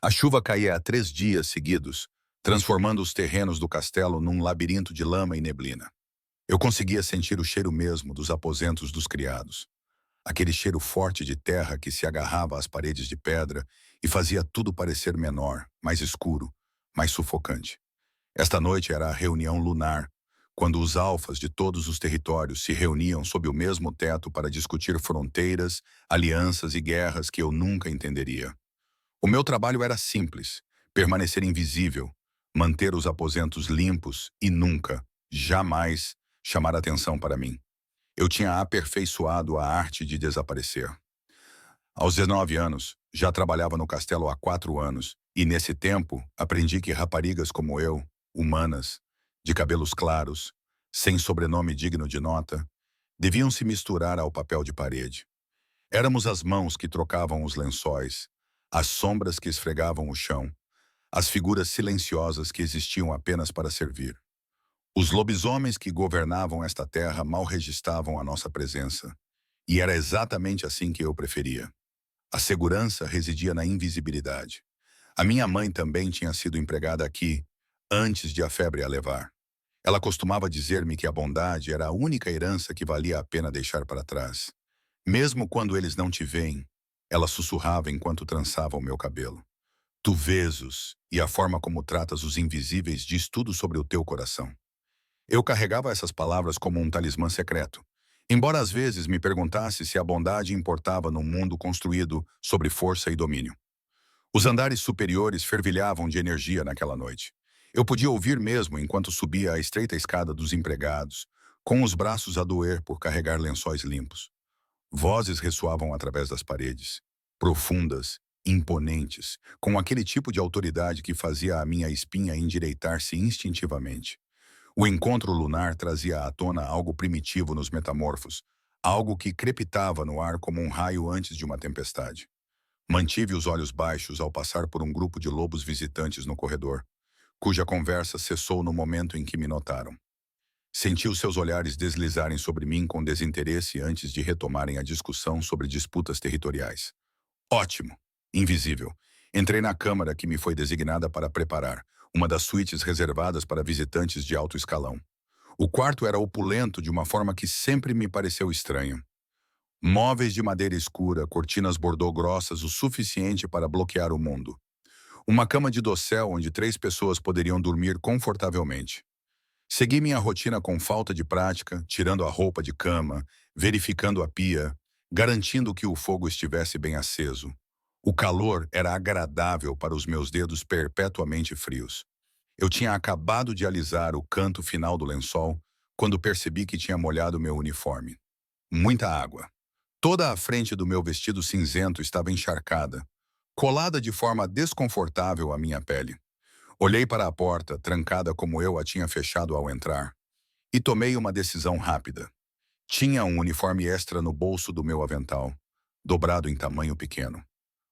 A chuva caía há 3 dias seguidos, transformando os terrenos do castelo num labirinto de lama e neblina. Eu conseguia sentir o cheiro mesmo dos aposentos dos criados. Aquele cheiro forte de terra que se agarrava às paredes de pedra e fazia tudo parecer menor, mais escuro, mais sufocante. Esta noite era a reunião lunar, quando os alfas de todos os territórios se reuniam sob o mesmo teto para discutir fronteiras, alianças e guerras que eu nunca entenderia. O meu trabalho era simples: permanecer invisível, manter os aposentos limpos e nunca, jamais, chamar atenção para mim. Eu tinha aperfeiçoado a arte de desaparecer. Aos 19 anos, já trabalhava no castelo há 4 anos, e nesse tempo aprendi que raparigas como eu, humanas, de cabelos claros, sem sobrenome digno de nota, deviam se misturar ao papel de parede. Éramos as mãos que trocavam os lençóis, as sombras que esfregavam o chão, as figuras silenciosas que existiam apenas para servir. Os lobisomens que governavam esta terra mal registravam a nossa presença, e era exatamente assim que eu preferia. A segurança residia na invisibilidade. A minha mãe também tinha sido empregada aqui, antes de a febre a levar. Ela costumava dizer-me que a bondade era a única herança que valia a pena deixar para trás. Mesmo quando eles não te veem, ela sussurrava enquanto trançava o meu cabelo. Tu vês-os, e a forma como tratas os invisíveis diz tudo sobre o teu coração. Eu carregava essas palavras como um talismã secreto, embora às vezes me perguntasse se a bondade importava num mundo construído sobre força e domínio. Os andares superiores fervilhavam de energia naquela noite. Eu podia ouvir mesmo enquanto subia a estreita escada dos empregados, com os braços a doer por carregar lençóis limpos. Vozes ressoavam através das paredes, profundas, imponentes, com aquele tipo de autoridade que fazia a minha espinha endireitar-se instintivamente. O encontro lunar trazia à tona algo primitivo nos metamorfos, algo que crepitava no ar como um raio antes de uma tempestade. Mantive os olhos baixos ao passar por um grupo de lobos visitantes no corredor, cuja conversa cessou no momento em que me notaram. Senti os seus olhares deslizarem sobre mim com desinteresse antes de retomarem a discussão sobre disputas territoriais. Ótimo! Invisível. Entrei na câmara que me foi designada para preparar, uma das suítes reservadas para visitantes de alto escalão. O quarto era opulento de uma forma que sempre me pareceu estranha. Móveis de madeira escura, cortinas bordô grossas o suficiente para bloquear o mundo. Uma cama de dossel onde 3 pessoas poderiam dormir confortavelmente. Segui minha rotina com falta de prática, tirando a roupa de cama, verificando a pia, garantindo que o fogo estivesse bem aceso. O calor era agradável para os meus dedos perpetuamente frios. Eu tinha acabado de alisar o canto final do lençol quando percebi que tinha molhado meu uniforme. Muita água. Toda a frente do meu vestido cinzento estava encharcada, colada de forma desconfortável à minha pele. Olhei para a porta, trancada como eu a tinha fechado ao entrar, e tomei uma decisão rápida. Tinha um uniforme extra no bolso do meu avental, dobrado em tamanho pequeno.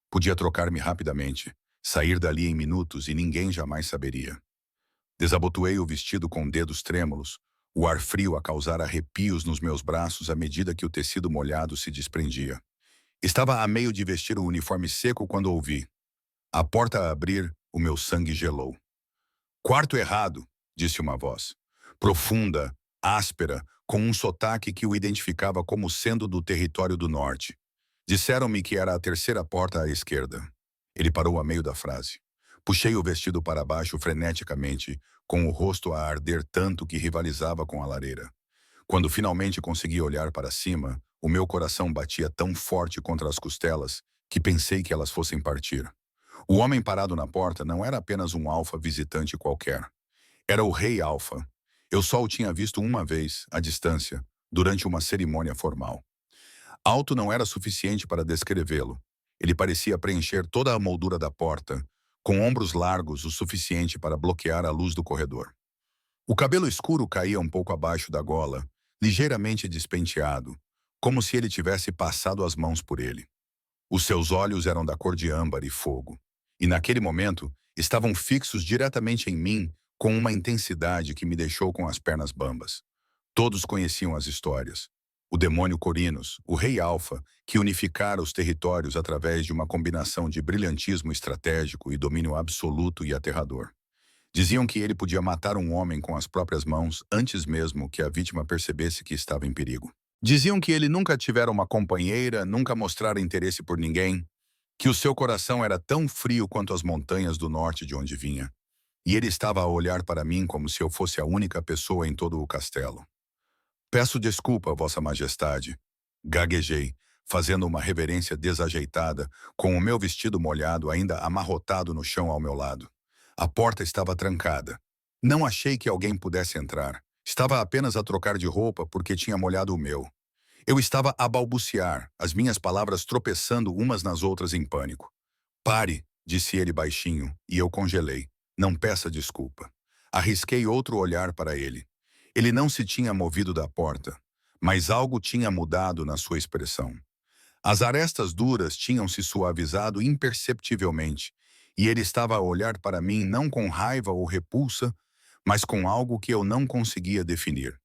Podia trocar-me rapidamente, sair dali em minutos e ninguém jamais saberia. Desabotoei o vestido com dedos trêmulos, o ar frio a causar arrepios nos meus braços à medida que o tecido molhado se desprendia. Estava a meio de vestir o uniforme seco quando ouvi. A porta a abrir, o meu sangue gelou. Quarto errado, disse uma voz. Profunda, áspera, com um sotaque que o identificava como sendo do território do norte. Disseram-me que era a terceira porta à esquerda. Ele parou a meio da frase. Puxei o vestido para baixo freneticamente, com o rosto a arder tanto que rivalizava com a lareira. Quando finalmente consegui olhar para cima, o meu coração batia tão forte contra as costelas que pensei que elas fossem partir. O homem parado na porta não era apenas um alfa visitante qualquer. Era o rei alfa. Eu só o tinha visto uma vez, à distância, durante uma cerimônia formal. Alto não era suficiente para descrevê-lo. Ele parecia preencher toda a moldura da porta, com ombros largos o suficiente para bloquear a luz do corredor. O cabelo escuro caía um pouco abaixo da gola, ligeiramente despenteado, como se ele tivesse passado as mãos por ele. Os seus olhos eram da cor de âmbar e fogo, e naquele momento estavam fixos diretamente em mim com uma intensidade que me deixou com as pernas bambas. Todos conheciam as histórias. O demônio Corinos, o rei Alfa, que unificara os territórios através de uma combinação de brilhantismo estratégico e domínio absoluto e aterrador. Diziam que ele podia matar um homem com as próprias mãos antes mesmo que a vítima percebesse que estava em perigo. Diziam que ele nunca tivera uma companheira, nunca mostrara interesse por ninguém, que o seu coração era tão frio quanto as montanhas do norte de onde vinha. E ele estava a olhar para mim como se eu fosse a única pessoa em todo o castelo. Peço desculpa, Vossa Majestade. Gaguejei, fazendo uma reverência desajeitada, com o meu vestido molhado ainda amarrotado no chão ao meu lado. A porta estava trancada. Não achei que alguém pudesse entrar. Estava apenas a trocar de roupa porque tinha molhado o meu. Eu estava a balbuciar, as minhas palavras tropeçando umas nas outras em pânico. Pare, disse ele baixinho, e eu congelei. Não peça desculpa. Arrisquei outro olhar para ele. Ele não se tinha movido da porta, mas algo tinha mudado na sua expressão. As arestas duras tinham se suavizado imperceptivelmente, e ele estava a olhar para mim não com raiva ou repulsa, mas com algo que eu não conseguia definir.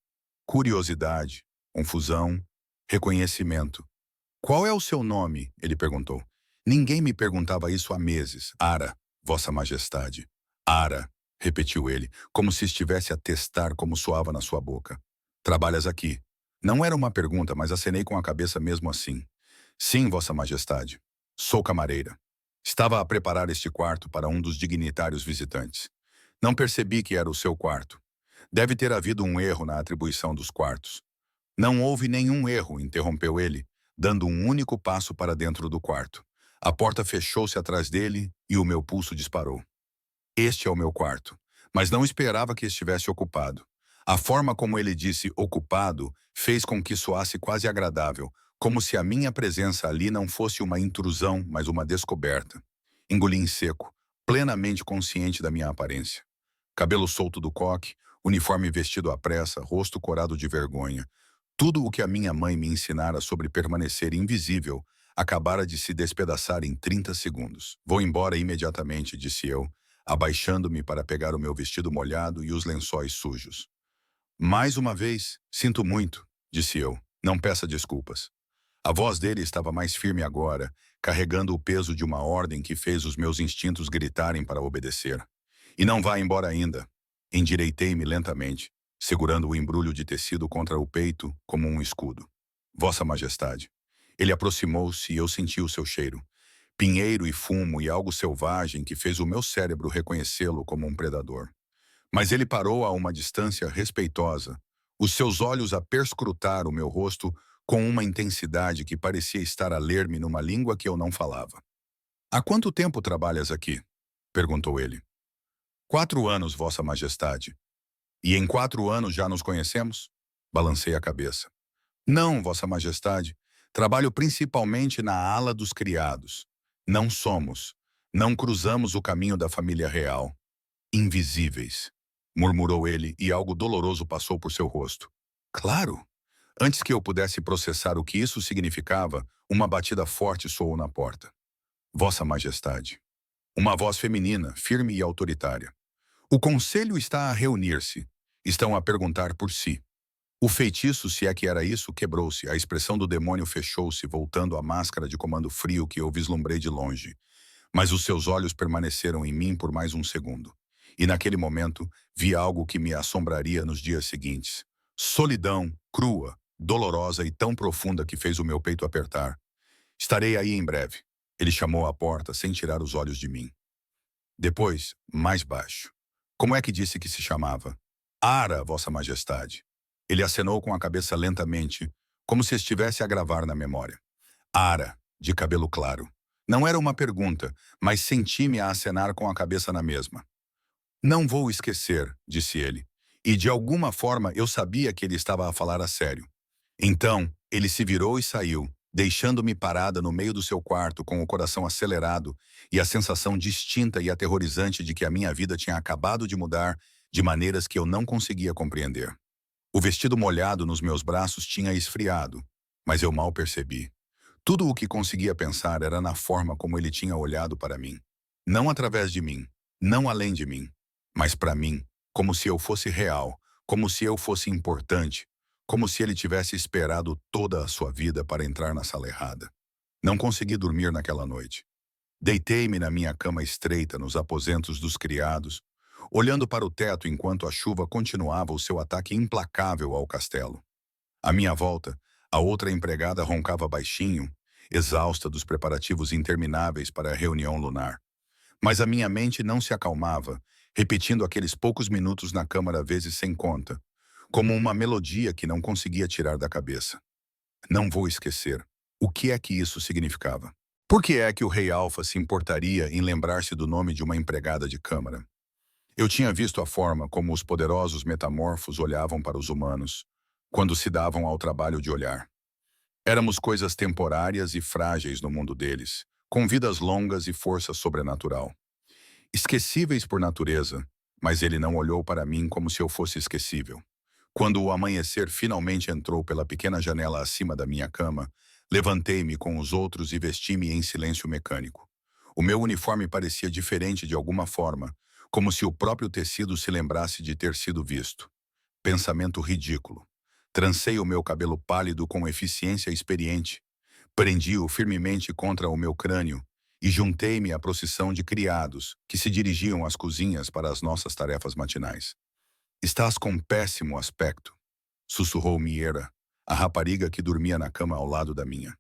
Curiosidade, confusão, reconhecimento. Qual é o seu nome? Ele perguntou. Ninguém me perguntava isso há meses. Ara, Vossa Majestade. Ara, repetiu ele, como se estivesse a testar como soava na sua boca. Trabalhas aqui. Não era uma pergunta, mas acenei com a cabeça mesmo assim. Sim, Vossa Majestade. Sou camareira. Estava a preparar este quarto para um dos dignitários visitantes. Não percebi que era o seu quarto. Deve ter havido um erro na atribuição dos quartos. Não houve nenhum erro, interrompeu ele, dando um único passo para dentro do quarto. A porta fechou-se atrás dele e o meu pulso disparou. Este é o meu quarto, mas não esperava que estivesse ocupado. A forma como ele disse ocupado fez com que soasse quase agradável, como se a minha presença ali não fosse uma intrusão, mas uma descoberta. Engoli em seco, plenamente consciente da minha aparência. Cabelo solto do coque, uniforme vestido à pressa, rosto corado de vergonha. Tudo o que a minha mãe me ensinara sobre permanecer invisível acabara de se despedaçar em 30 segundos. Vou embora imediatamente, disse eu, abaixando-me para pegar o meu vestido molhado e os lençóis sujos. Mais uma vez, sinto muito, disse eu. Não peça desculpas. A voz dele estava mais firme agora, carregando o peso de uma ordem que fez os meus instintos gritarem para obedecer. E não vá embora ainda. Endireitei-me lentamente, segurando o embrulho de tecido contra o peito como um escudo. Vossa Majestade. Ele aproximou-se e eu senti o seu cheiro. Pinheiro e fumo e algo selvagem que fez o meu cérebro reconhecê-lo como um predador. Mas ele parou a uma distância respeitosa, os seus olhos a perscrutar o meu rosto com uma intensidade que parecia estar a ler-me numa língua que eu não falava. Há quanto tempo trabalhas aqui? Perguntou ele. 4 anos, Vossa Majestade. E em 4 anos já nos conhecemos? Balancei a cabeça. Não, Vossa Majestade. Trabalho principalmente na ala dos criados. Não somos. Não cruzamos o caminho da família real. Invisíveis, murmurou ele e algo doloroso passou por seu rosto. Claro! Antes que eu pudesse processar o que isso significava, uma batida forte soou na porta. Vossa Majestade. Uma voz feminina, firme e autoritária. O conselho está a reunir-se. Estão a perguntar por si. O feitiço, se é que era isso, quebrou-se. A expressão do demônio fechou-se, voltando à máscara de comando frio que eu vislumbrei de longe. Mas os seus olhos permaneceram em mim por mais um segundo. E naquele momento, vi algo que me assombraria nos dias seguintes. Solidão, crua, dolorosa e tão profunda que fez o meu peito apertar. Estarei aí em breve. Ele chamou à porta sem tirar os olhos de mim. Depois, mais baixo. Como é que disse que se chamava? Ara, Vossa Majestade. Ele acenou com a cabeça lentamente, como se estivesse a gravar na memória. Ara, de cabelo claro. Não era uma pergunta, mas senti-me a acenar com a cabeça na mesma. Não vou esquecer, disse ele. E de alguma forma eu sabia que ele estava a falar a sério. Então, ele se virou e saiu, deixando-me parada no meio do seu quarto com o coração acelerado e a sensação distinta e aterrorizante de que a minha vida tinha acabado de mudar de maneiras que eu não conseguia compreender. O vestido molhado nos meus braços tinha esfriado, mas eu mal percebi. Tudo o que conseguia pensar era na forma como ele tinha olhado para mim. Não através de mim, não além de mim, mas para mim, como se eu fosse real, como se eu fosse importante, como se ele tivesse esperado toda a sua vida para entrar na sala errada. Não consegui dormir naquela noite. Deitei-me na minha cama estreita nos aposentos dos criados, olhando para o teto enquanto a chuva continuava o seu ataque implacável ao castelo. À minha volta, a outra empregada roncava baixinho, exausta dos preparativos intermináveis para a reunião lunar. Mas a minha mente não se acalmava, repetindo aqueles poucos minutos na câmara vezes sem conta, como uma melodia que não conseguia tirar da cabeça. Não vou esquecer. O que é que isso significava? Por que é que o rei Alfa se importaria em lembrar-se do nome de uma empregada de câmara? Eu tinha visto a forma como os poderosos metamorfos olhavam para os humanos, quando se davam ao trabalho de olhar. Éramos coisas temporárias e frágeis no mundo deles, com vidas longas e força sobrenatural. Esquecíveis por natureza, mas ele não olhou para mim como se eu fosse esquecível. Quando o amanhecer finalmente entrou pela pequena janela acima da minha cama, levantei-me com os outros e vesti-me em silêncio mecânico. O meu uniforme parecia diferente de alguma forma, como se o próprio tecido se lembrasse de ter sido visto. Pensamento ridículo. Trancei o meu cabelo pálido com eficiência experiente. Prendi-o firmemente contra o meu crânio e juntei-me à procissão de criados que se dirigiam às cozinhas para as nossas tarefas matinais. Estás com péssimo aspecto, sussurrou Miera, a rapariga que dormia na cama ao lado da minha.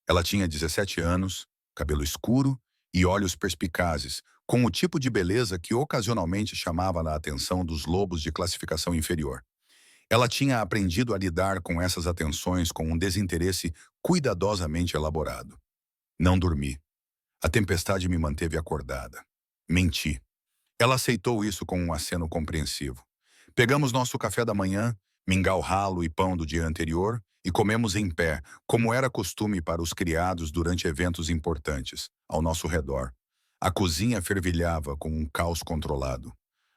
Ela tinha 17 anos, cabelo escuro e olhos perspicazes, com o tipo de beleza que ocasionalmente chamava a atenção dos lobos de classificação inferior. Ela tinha aprendido a lidar com essas atenções com um desinteresse cuidadosamente elaborado. Não dormi. A tempestade me manteve acordada. Menti. Ela aceitou isso com um aceno compreensivo. Pegamos nosso café da manhã, mingau ralo e pão do dia anterior, e comemos em pé, como era costume para os criados durante eventos importantes, ao nosso redor. A cozinha fervilhava com um caos controlado.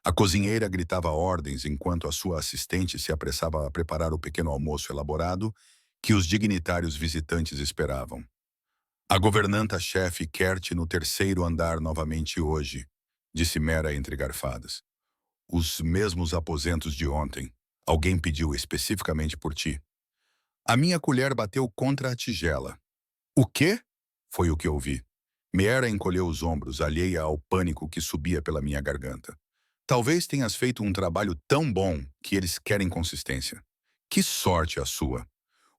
A cozinheira gritava ordens enquanto a sua assistente se apressava a preparar o pequeno almoço elaborado que os dignitários visitantes esperavam. A governanta-chefe quer-te no terceiro andar novamente hoje, disse Mera entre garfadas. Os mesmos aposentos de ontem. Alguém pediu especificamente por ti. A minha colher bateu contra a tigela. O quê? Foi o que ouvi. Mera encolheu os ombros, alheia ao pânico que subia pela minha garganta. Talvez tenhas feito um trabalho tão bom que eles querem consistência. Que sorte a sua!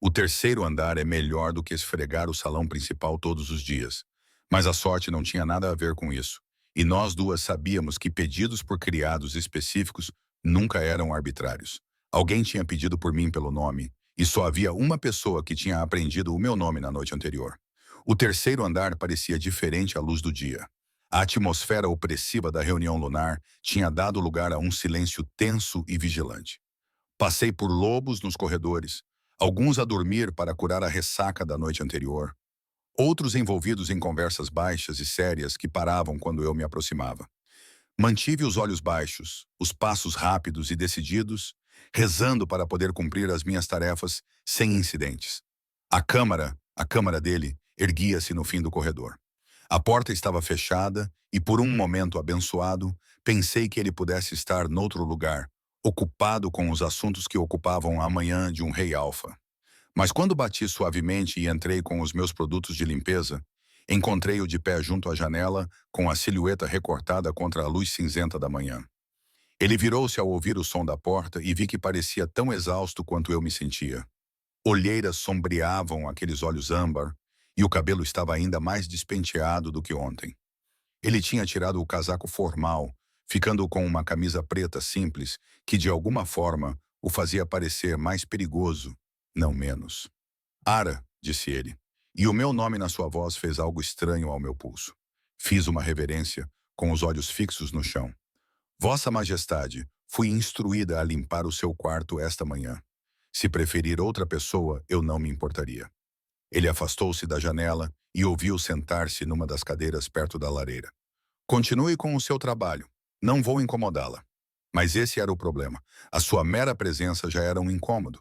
O terceiro andar é melhor do que esfregar o salão principal todos os dias. Mas a sorte não tinha nada a ver com isso. E nós duas sabíamos que pedidos por criados específicos nunca eram arbitrários. Alguém tinha pedido por mim pelo nome, e só havia uma pessoa que tinha aprendido o meu nome na noite anterior. O terceiro andar parecia diferente à luz do dia. A atmosfera opressiva da reunião lunar tinha dado lugar a um silêncio tenso e vigilante. Passei por lobos nos corredores, alguns a dormir para curar a ressaca da noite anterior, outros envolvidos em conversas baixas e sérias que paravam quando eu me aproximava. Mantive os olhos baixos, os passos rápidos e decididos, rezando para poder cumprir as minhas tarefas sem incidentes. A câmara dele, erguia-se no fim do corredor. A porta estava fechada e, por um momento abençoado, pensei que ele pudesse estar noutro lugar, ocupado com os assuntos que ocupavam a manhã de um rei alfa. Mas quando bati suavemente e entrei com os meus produtos de limpeza, encontrei-o de pé junto à janela, com a silhueta recortada contra a luz cinzenta da manhã. Ele virou-se ao ouvir o som da porta e vi que parecia tão exausto quanto eu me sentia. Olheiras sombreavam aqueles olhos âmbar e o cabelo estava ainda mais despenteado do que ontem. Ele tinha tirado o casaco formal, ficando com uma camisa preta simples que de alguma forma o fazia parecer mais perigoso, não menos. Ara, disse ele, e o meu nome na sua voz fez algo estranho ao meu pulso. Fiz uma reverência, com os olhos fixos no chão. Vossa Majestade, fui instruída a limpar o seu quarto esta manhã. Se preferir outra pessoa, eu não me importaria. Ele afastou-se da janela e ouviu sentar-se numa das cadeiras perto da lareira. Continue com o seu trabalho. Não vou incomodá-la. Mas esse era o problema. A sua mera presença já era um incômodo.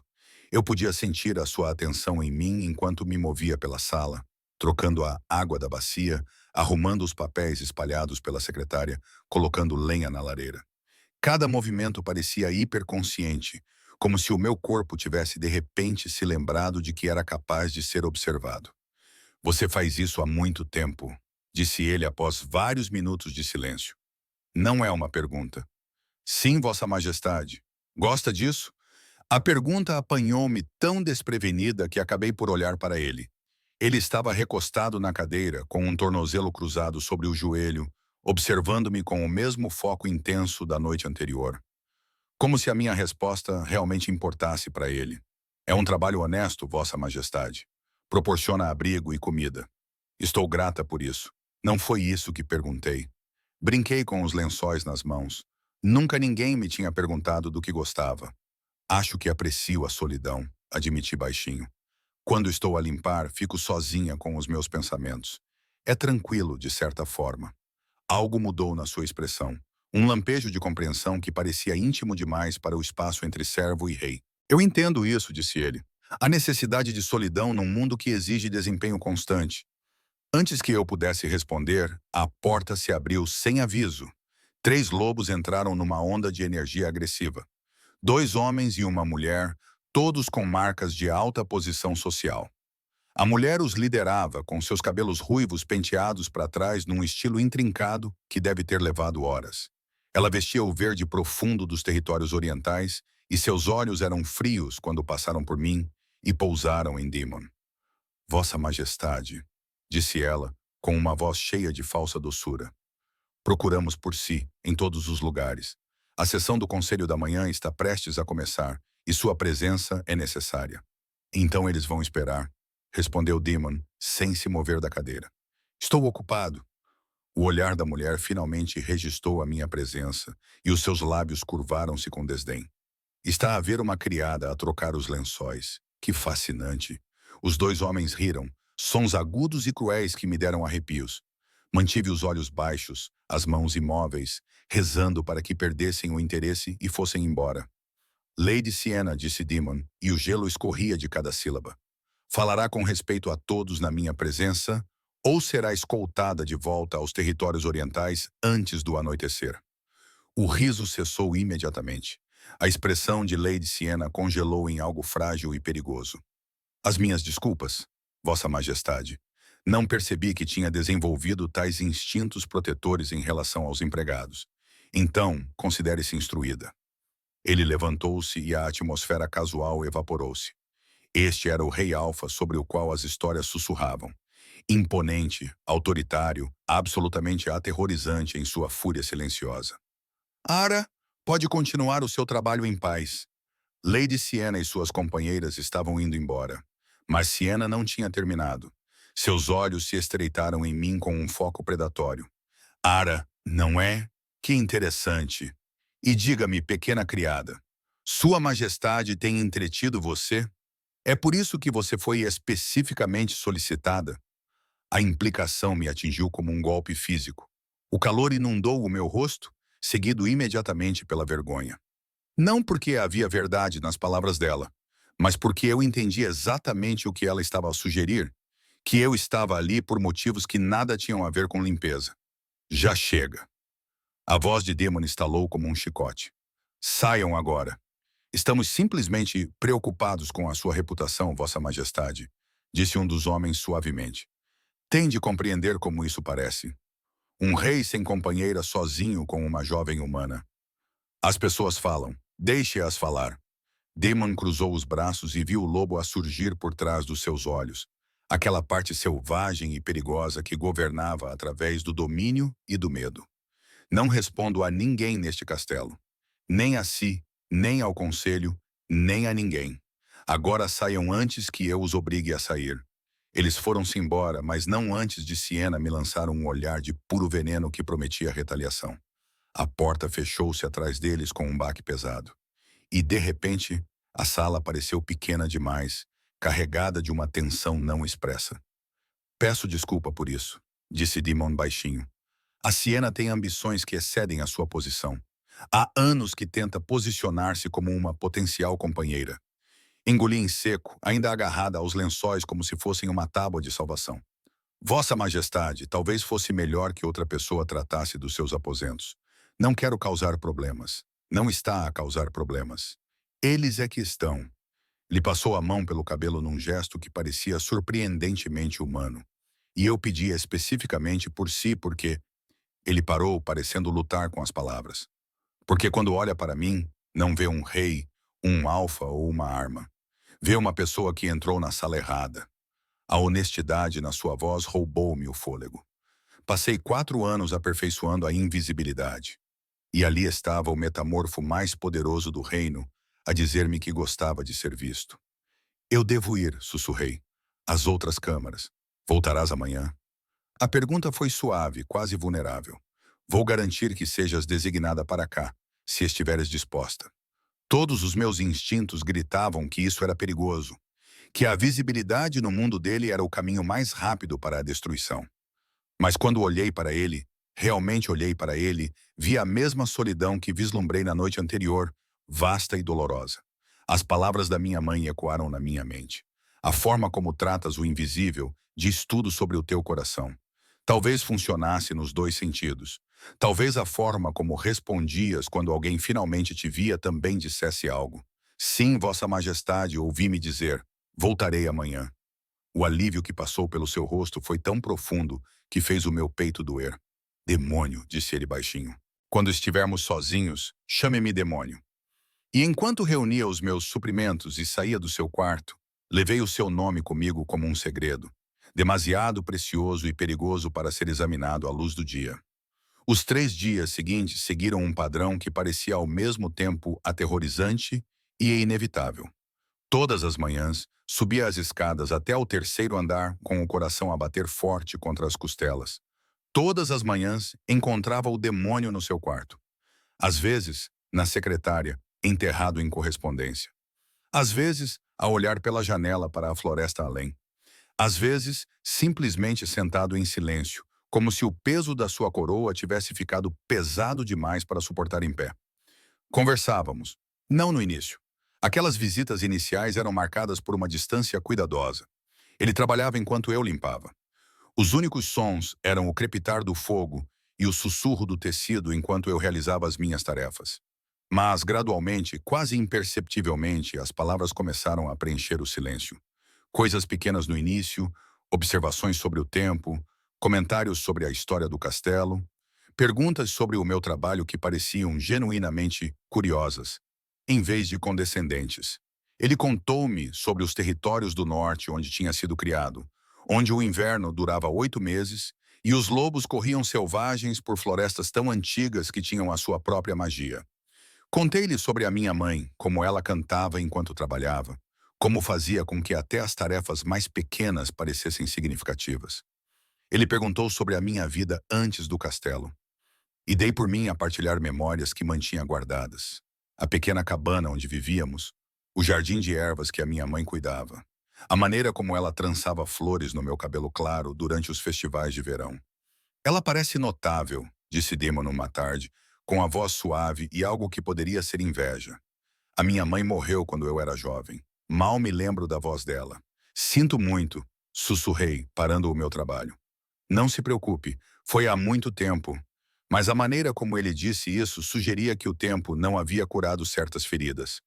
Eu podia sentir a sua atenção em mim enquanto me movia pela sala, trocando a água da bacia, arrumando os papéis espalhados pela secretária, colocando lenha na lareira. Cada movimento parecia hiperconsciente, como se o meu corpo tivesse de repente se lembrado de que era capaz de ser observado. Você faz isso há muito tempo, disse ele após vários minutos de silêncio. Não é uma pergunta. Sim, Vossa Majestade. Gosta disso? A pergunta apanhou-me tão desprevenida que acabei por olhar para ele. Ele estava recostado na cadeira, com um tornozelo cruzado sobre o joelho, observando-me com o mesmo foco intenso da noite anterior. Como se a minha resposta realmente importasse para ele. É um trabalho honesto, Vossa Majestade. Proporciona abrigo e comida. Estou grata por isso. Não foi isso que perguntei. Brinquei com os lençóis nas mãos. Nunca ninguém me tinha perguntado do que gostava. Acho que aprecio a solidão, admiti baixinho. Quando estou a limpar, fico sozinha com os meus pensamentos. É tranquilo, de certa forma. Algo mudou na sua expressão. Um lampejo de compreensão que parecia íntimo demais para o espaço entre servo e rei. Eu entendo isso, disse ele. A necessidade de solidão num mundo que exige desempenho constante. Antes que eu pudesse responder, a porta se abriu sem aviso. 3 lobos entraram numa onda de energia agressiva. 2 homens e uma mulher, todos com marcas de alta posição social. A mulher os liderava, com seus cabelos ruivos penteados para trás num estilo intrincado que deve ter levado horas. Ela vestia o verde profundo dos territórios orientais e seus olhos eram frios quando passaram por mim e pousaram em Demon. Vossa Majestade, disse ela, com uma voz cheia de falsa doçura. Procuramos por si, em todos os lugares. A sessão do Conselho da Manhã está prestes a começar e sua presença é necessária. Então eles vão esperar, respondeu Demon, sem se mover da cadeira. Estou ocupado. O olhar da mulher finalmente registrou a minha presença e os seus lábios curvaram-se com desdém. Está a ver uma criada a trocar os lençóis. Que fascinante. Os 2 homens riram, sons agudos e cruéis que me deram arrepios. Mantive os olhos baixos, as mãos imóveis, rezando para que perdessem o interesse e fossem embora. Lady Siena, disse Demon, e o gelo escorria de cada sílaba. Falará com respeito a todos na minha presença, ou será escoltada de volta aos territórios orientais antes do anoitecer. O riso cessou imediatamente. A expressão de Lady Siena congelou em algo frágil e perigoso. As minhas desculpas, Vossa Majestade. Não percebi que tinha desenvolvido tais instintos protetores em relação aos empregados. Então, considere-se instruída. Ele levantou-se e a atmosfera casual evaporou-se. Este era o rei Alfa sobre o qual as histórias sussurravam. Imponente, autoritário, absolutamente aterrorizante em sua fúria silenciosa. Ara, pode continuar o seu trabalho em paz. Lady Siena e suas companheiras estavam indo embora. Mas Siena não tinha terminado. Seus olhos se estreitaram em mim com um foco predatório. Ara, não é? Que interessante. E diga-me, pequena criada, Sua Majestade tem entretido você? É por isso que você foi especificamente solicitada? A implicação me atingiu como um golpe físico. O calor inundou o meu rosto, seguido imediatamente pela vergonha. Não porque havia verdade nas palavras dela, mas porque eu entendi exatamente o que ela estava a sugerir, que eu estava ali por motivos que nada tinham a ver com limpeza. Já chega. A voz de Demon estalou como um chicote. Saiam agora. Estamos simplesmente preocupados com a sua reputação, Vossa Majestade, disse um dos homens suavemente. Tem de compreender como isso parece. Um rei sem companheira sozinho com uma jovem humana. As pessoas falam. Deixe-as falar. Demon cruzou os braços e viu o lobo a surgir por trás dos seus olhos. Aquela parte selvagem e perigosa que governava através do domínio e do medo. Não respondo a ninguém neste castelo. Nem a si, nem ao conselho, nem a ninguém. Agora saiam antes que eu os obrigue a sair. Eles foram-se embora, mas não antes de Siena me lançar um olhar de puro veneno que prometia retaliação. A porta fechou-se atrás deles com um baque pesado. E, de repente, a sala pareceu pequena demais, carregada de uma tensão não expressa. Peço desculpa por isso, disse Demon baixinho. A Siena tem ambições que excedem a sua posição. Há anos que tenta posicionar-se como uma potencial companheira. Engoli em seco, ainda agarrada aos lençóis como se fossem uma tábua de salvação. Vossa Majestade, talvez fosse melhor que outra pessoa tratasse dos seus aposentos. Não quero causar problemas. Não está a causar problemas. Eles é que estão. Ele passou a mão pelo cabelo num gesto que parecia surpreendentemente humano. E eu pedi especificamente por si, porque ele parou, parecendo lutar com as palavras. Porque quando olha para mim, não vê um rei, um alfa ou uma arma. Vê uma pessoa que entrou na sala errada. A honestidade na sua voz roubou-me o fôlego. Passei 4 anos aperfeiçoando a invisibilidade. E ali estava o metamorfo mais poderoso do reino, a dizer-me que gostava de ser visto. Eu devo ir, sussurrei. Às outras câmaras. Voltarás amanhã? A pergunta foi suave, quase vulnerável. Vou garantir que sejas designada para cá, se estiveres disposta. Todos os meus instintos gritavam que isso era perigoso, que a visibilidade no mundo dele era o caminho mais rápido para a destruição. Mas quando olhei para ele, realmente olhei para ele, vi a mesma solidão que vislumbrei na noite anterior, vasta e dolorosa. As palavras da minha mãe ecoaram na minha mente. A forma como tratas o invisível diz tudo sobre o teu coração. Talvez funcionasse nos dois sentidos. Talvez a forma como respondias quando alguém finalmente te via também dissesse algo. Sim, Vossa Majestade, ouvi-me dizer, voltarei amanhã. O alívio que passou pelo seu rosto foi tão profundo que fez o meu peito doer. Demônio, disse ele baixinho. Quando estivermos sozinhos, chame-me demônio. E enquanto reunia os meus suprimentos e saía do seu quarto, levei o seu nome comigo como um segredo, demasiado precioso e perigoso para ser examinado à luz do dia. Os 3 dias seguintes seguiram um padrão que parecia ao mesmo tempo aterrorizante e inevitável. Todas as manhãs, subia as escadas até o terceiro andar com o coração a bater forte contra as costelas. Todas as manhãs, encontrava o demônio no seu quarto. Às vezes, na secretária, enterrado em correspondência. Às vezes, a olhar pela janela para a floresta além. Às vezes, simplesmente sentado em silêncio, como se o peso da sua coroa tivesse ficado pesado demais para suportar em pé. Conversávamos, não no início. Aquelas visitas iniciais eram marcadas por uma distância cuidadosa. Ele trabalhava enquanto eu limpava. Os únicos sons eram o crepitar do fogo e o sussurro do tecido enquanto eu realizava as minhas tarefas. Mas, gradualmente, quase imperceptivelmente, as palavras começaram a preencher o silêncio. Coisas pequenas no início, observações sobre o tempo, comentários sobre a história do castelo, perguntas sobre o meu trabalho que pareciam genuinamente curiosas, em vez de condescendentes. Ele contou-me sobre os territórios do norte onde tinha sido criado, onde o inverno durava 8 meses e os lobos corriam selvagens por florestas tão antigas que tinham a sua própria magia. Contei-lhe sobre a minha mãe, como ela cantava enquanto trabalhava, como fazia com que até as tarefas mais pequenas parecessem significativas. Ele perguntou sobre a minha vida antes do castelo, e dei por mim a partilhar memórias que mantinha guardadas. A pequena cabana onde vivíamos, o jardim de ervas que a minha mãe cuidava, a maneira como ela trançava flores no meu cabelo claro durante os festivais de verão. Ela parece notável, disse Damon numa tarde, com a voz suave e algo que poderia ser inveja. A minha mãe morreu quando eu era jovem. Mal me lembro da voz dela. Sinto muito, sussurrei, parando o meu trabalho. Não se preocupe, foi há muito tempo. Mas a maneira como ele disse isso sugeria que o tempo não havia curado certas feridas.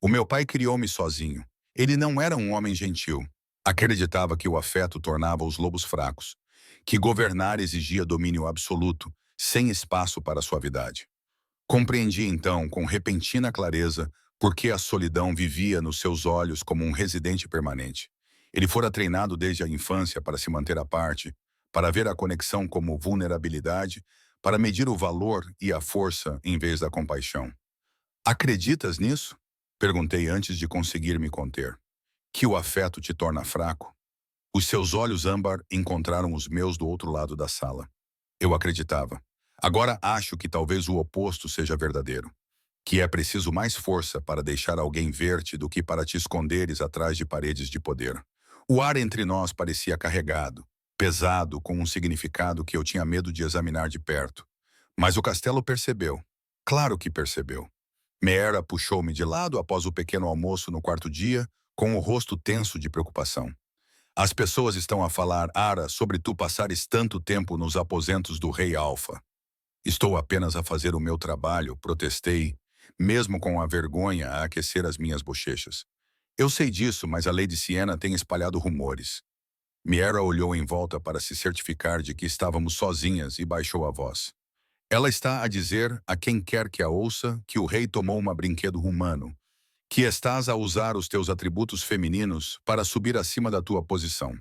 O meu pai criou-me sozinho. Ele não era um homem gentil. Acreditava que o afeto tornava os lobos fracos, que governar exigia domínio absoluto, sem espaço para suavidade. Compreendi então, com repentina clareza, por que a solidão vivia nos seus olhos como um residente permanente. Ele fora treinado desde a infância para se manter à parte, para ver a conexão como vulnerabilidade, para medir o valor e a força em vez da compaixão. Acreditas nisso? Perguntei antes de conseguir me conter. Que o afeto te torna fraco? Os seus olhos âmbar encontraram os meus do outro lado da sala. Eu acreditava. Agora acho que talvez o oposto seja verdadeiro. Que é preciso mais força para deixar alguém ver-te do que para te esconderes atrás de paredes de poder. O ar entre nós parecia carregado, pesado, com um significado que eu tinha medo de examinar de perto. Mas o castelo percebeu. Claro que percebeu. Meera puxou-me de lado após o pequeno almoço no quarto dia, com o rosto tenso de preocupação. As pessoas estão a falar, Ara, sobre tu passares tanto tempo nos aposentos do rei Alfa. Estou apenas a fazer o meu trabalho, protestei, mesmo com a vergonha a aquecer as minhas bochechas. Eu sei disso, mas a Lady Siena tem espalhado rumores. Miera olhou em volta para se certificar de que estávamos sozinhas e baixou a voz. Ela está a dizer a quem quer que a ouça que o rei tomou uma brinquedo humano, que estás a usar os teus atributos femininos para subir acima da tua posição.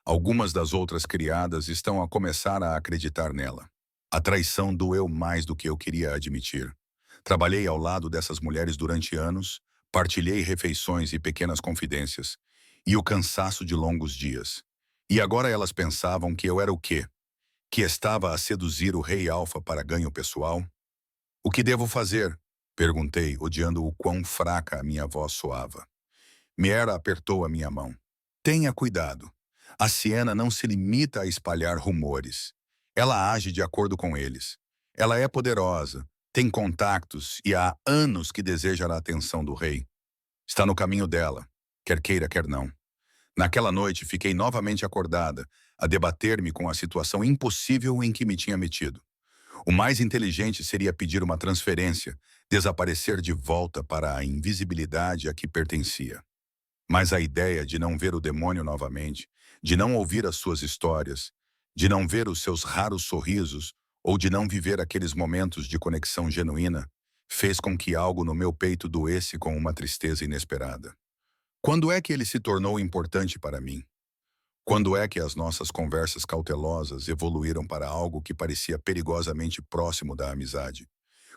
Algumas das outras criadas estão a começar a acreditar nela. A traição doeu mais do que eu queria admitir. Trabalhei ao lado dessas mulheres durante anos, partilhei refeições e pequenas confidências, e o cansaço de longos dias. E agora elas pensavam que eu era o quê? Que estava a seduzir o rei Alfa para ganho pessoal? O que devo fazer? Perguntei, odiando o quão fraca a minha voz soava. Miera apertou a minha mão. Tenha cuidado. A Siena não se limita a espalhar rumores. Ela age de acordo com eles. Ela é poderosa, tem contactos e há anos que deseja a atenção do rei. Está no caminho dela, quer queira, quer não. Naquela noite, fiquei novamente acordada, a debater-me com a situação impossível em que me tinha metido. O mais inteligente seria pedir uma transferência, desaparecer de volta para a invisibilidade a que pertencia. Mas a ideia de não ver o demônio novamente, de não ouvir as suas histórias, de não ver os seus raros sorrisos ou de não viver aqueles momentos de conexão genuína, fez com que algo no meu peito doesse com uma tristeza inesperada. Quando é que ele se tornou importante para mim? Quando é que as nossas conversas cautelosas evoluíram para algo que parecia perigosamente próximo da amizade?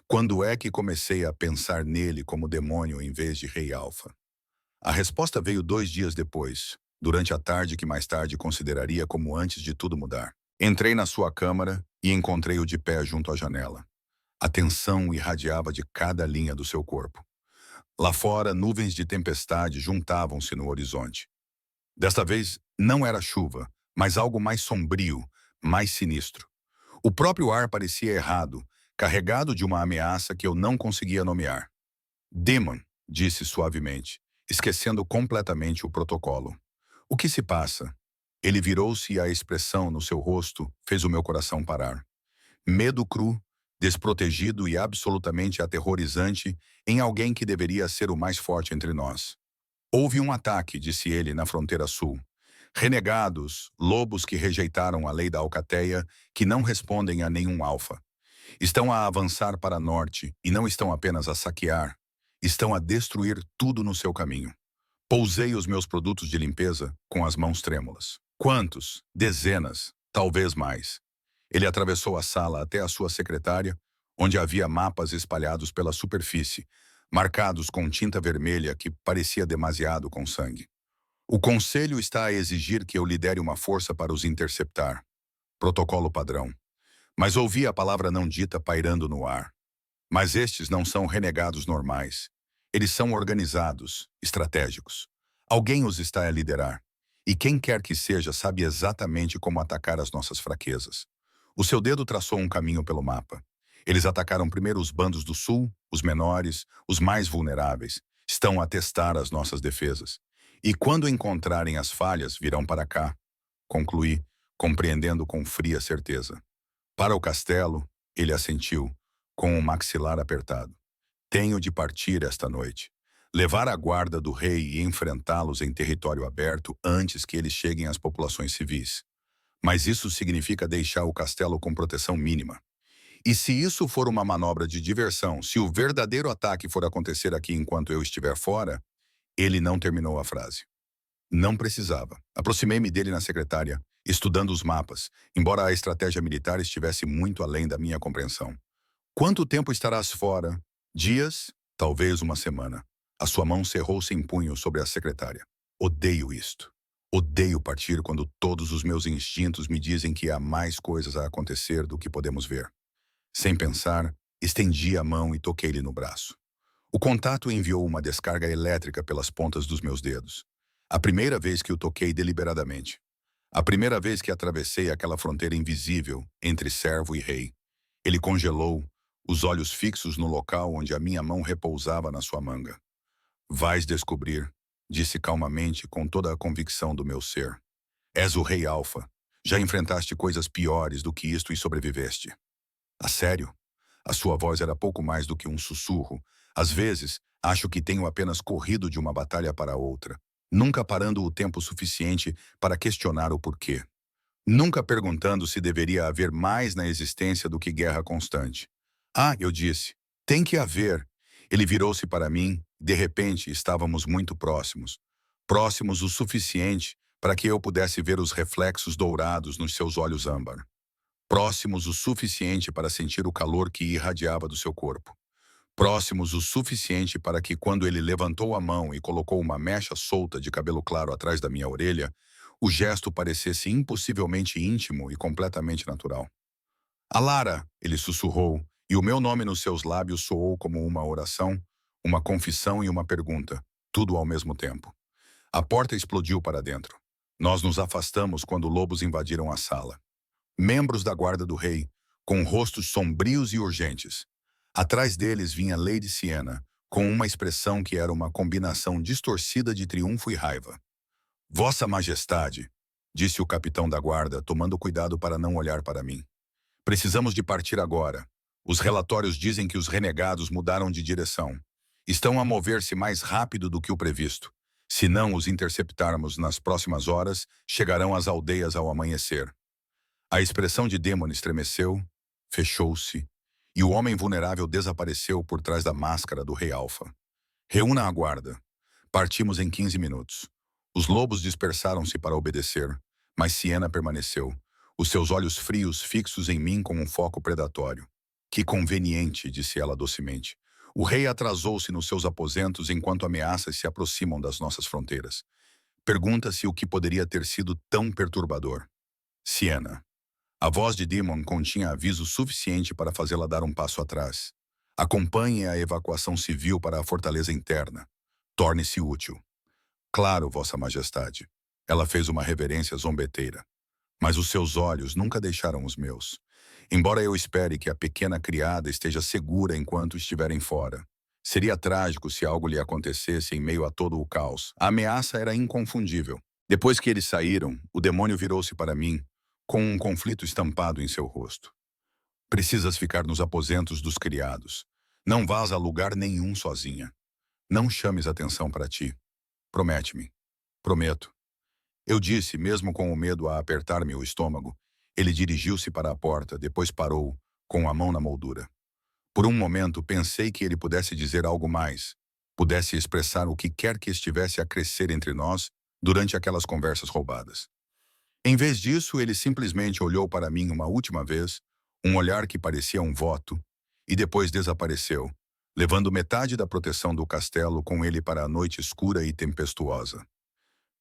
Quando é que comecei a pensar nele como demônio em vez de rei alfa? A resposta veio 2 dias depois, durante a tarde que mais tarde consideraria como antes de tudo mudar. Entrei na sua câmara e encontrei-o de pé junto à janela. A tensão irradiava de cada linha do seu corpo. Lá fora, nuvens de tempestade juntavam-se no horizonte. Desta vez, não era chuva, mas algo mais sombrio, mais sinistro. O próprio ar parecia errado, carregado de uma ameaça que eu não conseguia nomear. Demon, disse suavemente, esquecendo completamente o protocolo. O que se passa? Ele virou-se e a expressão no seu rosto fez o meu coração parar. Medo cru, desprotegido e absolutamente aterrorizante em alguém que deveria ser o mais forte entre nós. Houve um ataque, disse ele, na fronteira sul. Renegados, lobos que rejeitaram a lei da alcateia, que não respondem a nenhum alfa. Estão a avançar para norte e não estão apenas a saquear, estão a destruir tudo no seu caminho. Pousei os meus produtos de limpeza com as mãos trêmulas. Quantos? Dezenas, talvez mais. Ele atravessou a sala até a sua secretária, onde havia mapas espalhados pela superfície, marcados com tinta vermelha que parecia demasiado com sangue. O conselho está a exigir que eu lidere uma força para os interceptar. Protocolo padrão. Mas ouvi a palavra não dita pairando no ar. Mas estes não são renegados normais. Eles são organizados, estratégicos. Alguém os está a liderar. E quem quer que seja sabe exatamente como atacar as nossas fraquezas. O seu dedo traçou um caminho pelo mapa. Eles atacaram primeiro os bandos do sul, os menores, os mais vulneráveis. Estão a testar as nossas defesas. E quando encontrarem as falhas, virão para cá. Concluí, compreendendo com fria certeza. Para o castelo, ele assentiu, com o maxilar apertado. Tenho de partir esta noite. Levar a guarda do rei e enfrentá-los em território aberto antes que eles cheguem às populações civis. Mas isso significa deixar o castelo com proteção mínima. E se isso for uma manobra de diversão, se o verdadeiro ataque for acontecer aqui enquanto eu estiver fora, ele não terminou a frase. Não precisava. Aproximei-me dele na secretária, estudando os mapas, embora a estratégia militar estivesse muito além da minha compreensão. Quanto tempo estarás fora? Dias? Talvez uma semana. A sua mão cerrou-se em punho sobre a secretária. Odeio isto. Odeio partir quando todos os meus instintos me dizem que há mais coisas a acontecer do que podemos ver. Sem pensar, estendi a mão e toquei-lhe no braço. O contato enviou uma descarga elétrica pelas pontas dos meus dedos. A primeira vez que o toquei deliberadamente. A primeira vez que atravessei aquela fronteira invisível entre servo e rei. Ele congelou, os olhos fixos no local onde a minha mão repousava na sua manga. Vais descobrir, disse calmamente com toda a convicção do meu ser. És o rei Alfa. Já enfrentaste coisas piores do que isto e sobreviveste. A sério? A sua voz era pouco mais do que um sussurro, Às vezes, acho que tenho apenas corrido de uma batalha para outra, nunca parando o tempo suficiente para questionar o porquê. Nunca perguntando se deveria haver mais na existência do que guerra constante. Ah, eu disse, tem que haver. Ele virou-se para mim, de repente estávamos muito próximos. Próximos o suficiente para que eu pudesse ver os reflexos dourados nos seus olhos âmbar. Próximos o suficiente para sentir o calor que irradiava do seu corpo. Próximos o suficiente para que, quando ele levantou a mão e colocou uma mecha solta de cabelo claro atrás da minha orelha, o gesto parecesse impossivelmente íntimo e completamente natural. Alara, ele sussurrou, e o meu nome nos seus lábios soou como uma oração, uma confissão e uma pergunta, tudo ao mesmo tempo. A porta explodiu para dentro. Nós nos afastamos quando lobos invadiram a sala. Membros da guarda do rei, com rostos sombrios e urgentes. Atrás deles vinha Lady Siena, com uma expressão que era uma combinação distorcida de triunfo e raiva. Vossa Majestade, disse o capitão da guarda, tomando cuidado para não olhar para mim. Precisamos de partir agora. Os relatórios dizem que os renegados mudaram de direção. Estão a mover-se mais rápido do que o previsto. Se não os interceptarmos nas próximas horas, chegarão às aldeias ao amanhecer. A expressão de Demon estremeceu, fechou-se, e o homem vulnerável desapareceu por trás da máscara do Rei Alfa. Reúna a guarda. Partimos em 15 minutos. Os lobos dispersaram-se para obedecer, mas Siena permaneceu, os seus olhos frios fixos em mim com um foco predatório. Que conveniente, disse ela docemente. O rei atrasou-se nos seus aposentos enquanto ameaças se aproximam das nossas fronteiras. Pergunta-se o que poderia ter sido tão perturbador. Siena. A voz de Demon continha aviso suficiente para fazê-la dar um passo atrás. Acompanhe a evacuação civil para a fortaleza interna. Torne-se útil. Claro, Vossa Majestade. Ela fez uma reverência zombeteira. Mas os seus olhos nunca deixaram os meus. Embora eu espere que a pequena criada esteja segura enquanto estiverem fora. Seria trágico se algo lhe acontecesse em meio a todo o caos. A ameaça era inconfundível. Depois que eles saíram, o demônio virou-se para mim, com um conflito estampado em seu rosto. Precisas ficar nos aposentos dos criados. Não vás a lugar nenhum sozinha. Não chames atenção para ti. Promete-me. Prometo. Eu disse, mesmo com o medo a apertar-me o estômago. Ele dirigiu-se para a porta, depois parou, com a mão na moldura. Por um momento, pensei que ele pudesse dizer algo mais, pudesse expressar o que quer que estivesse a crescer entre nós durante aquelas conversas roubadas. Em vez disso, ele simplesmente olhou para mim uma última vez, um olhar que parecia um voto, e depois desapareceu, levando metade da proteção do castelo com ele para a noite escura e tempestuosa.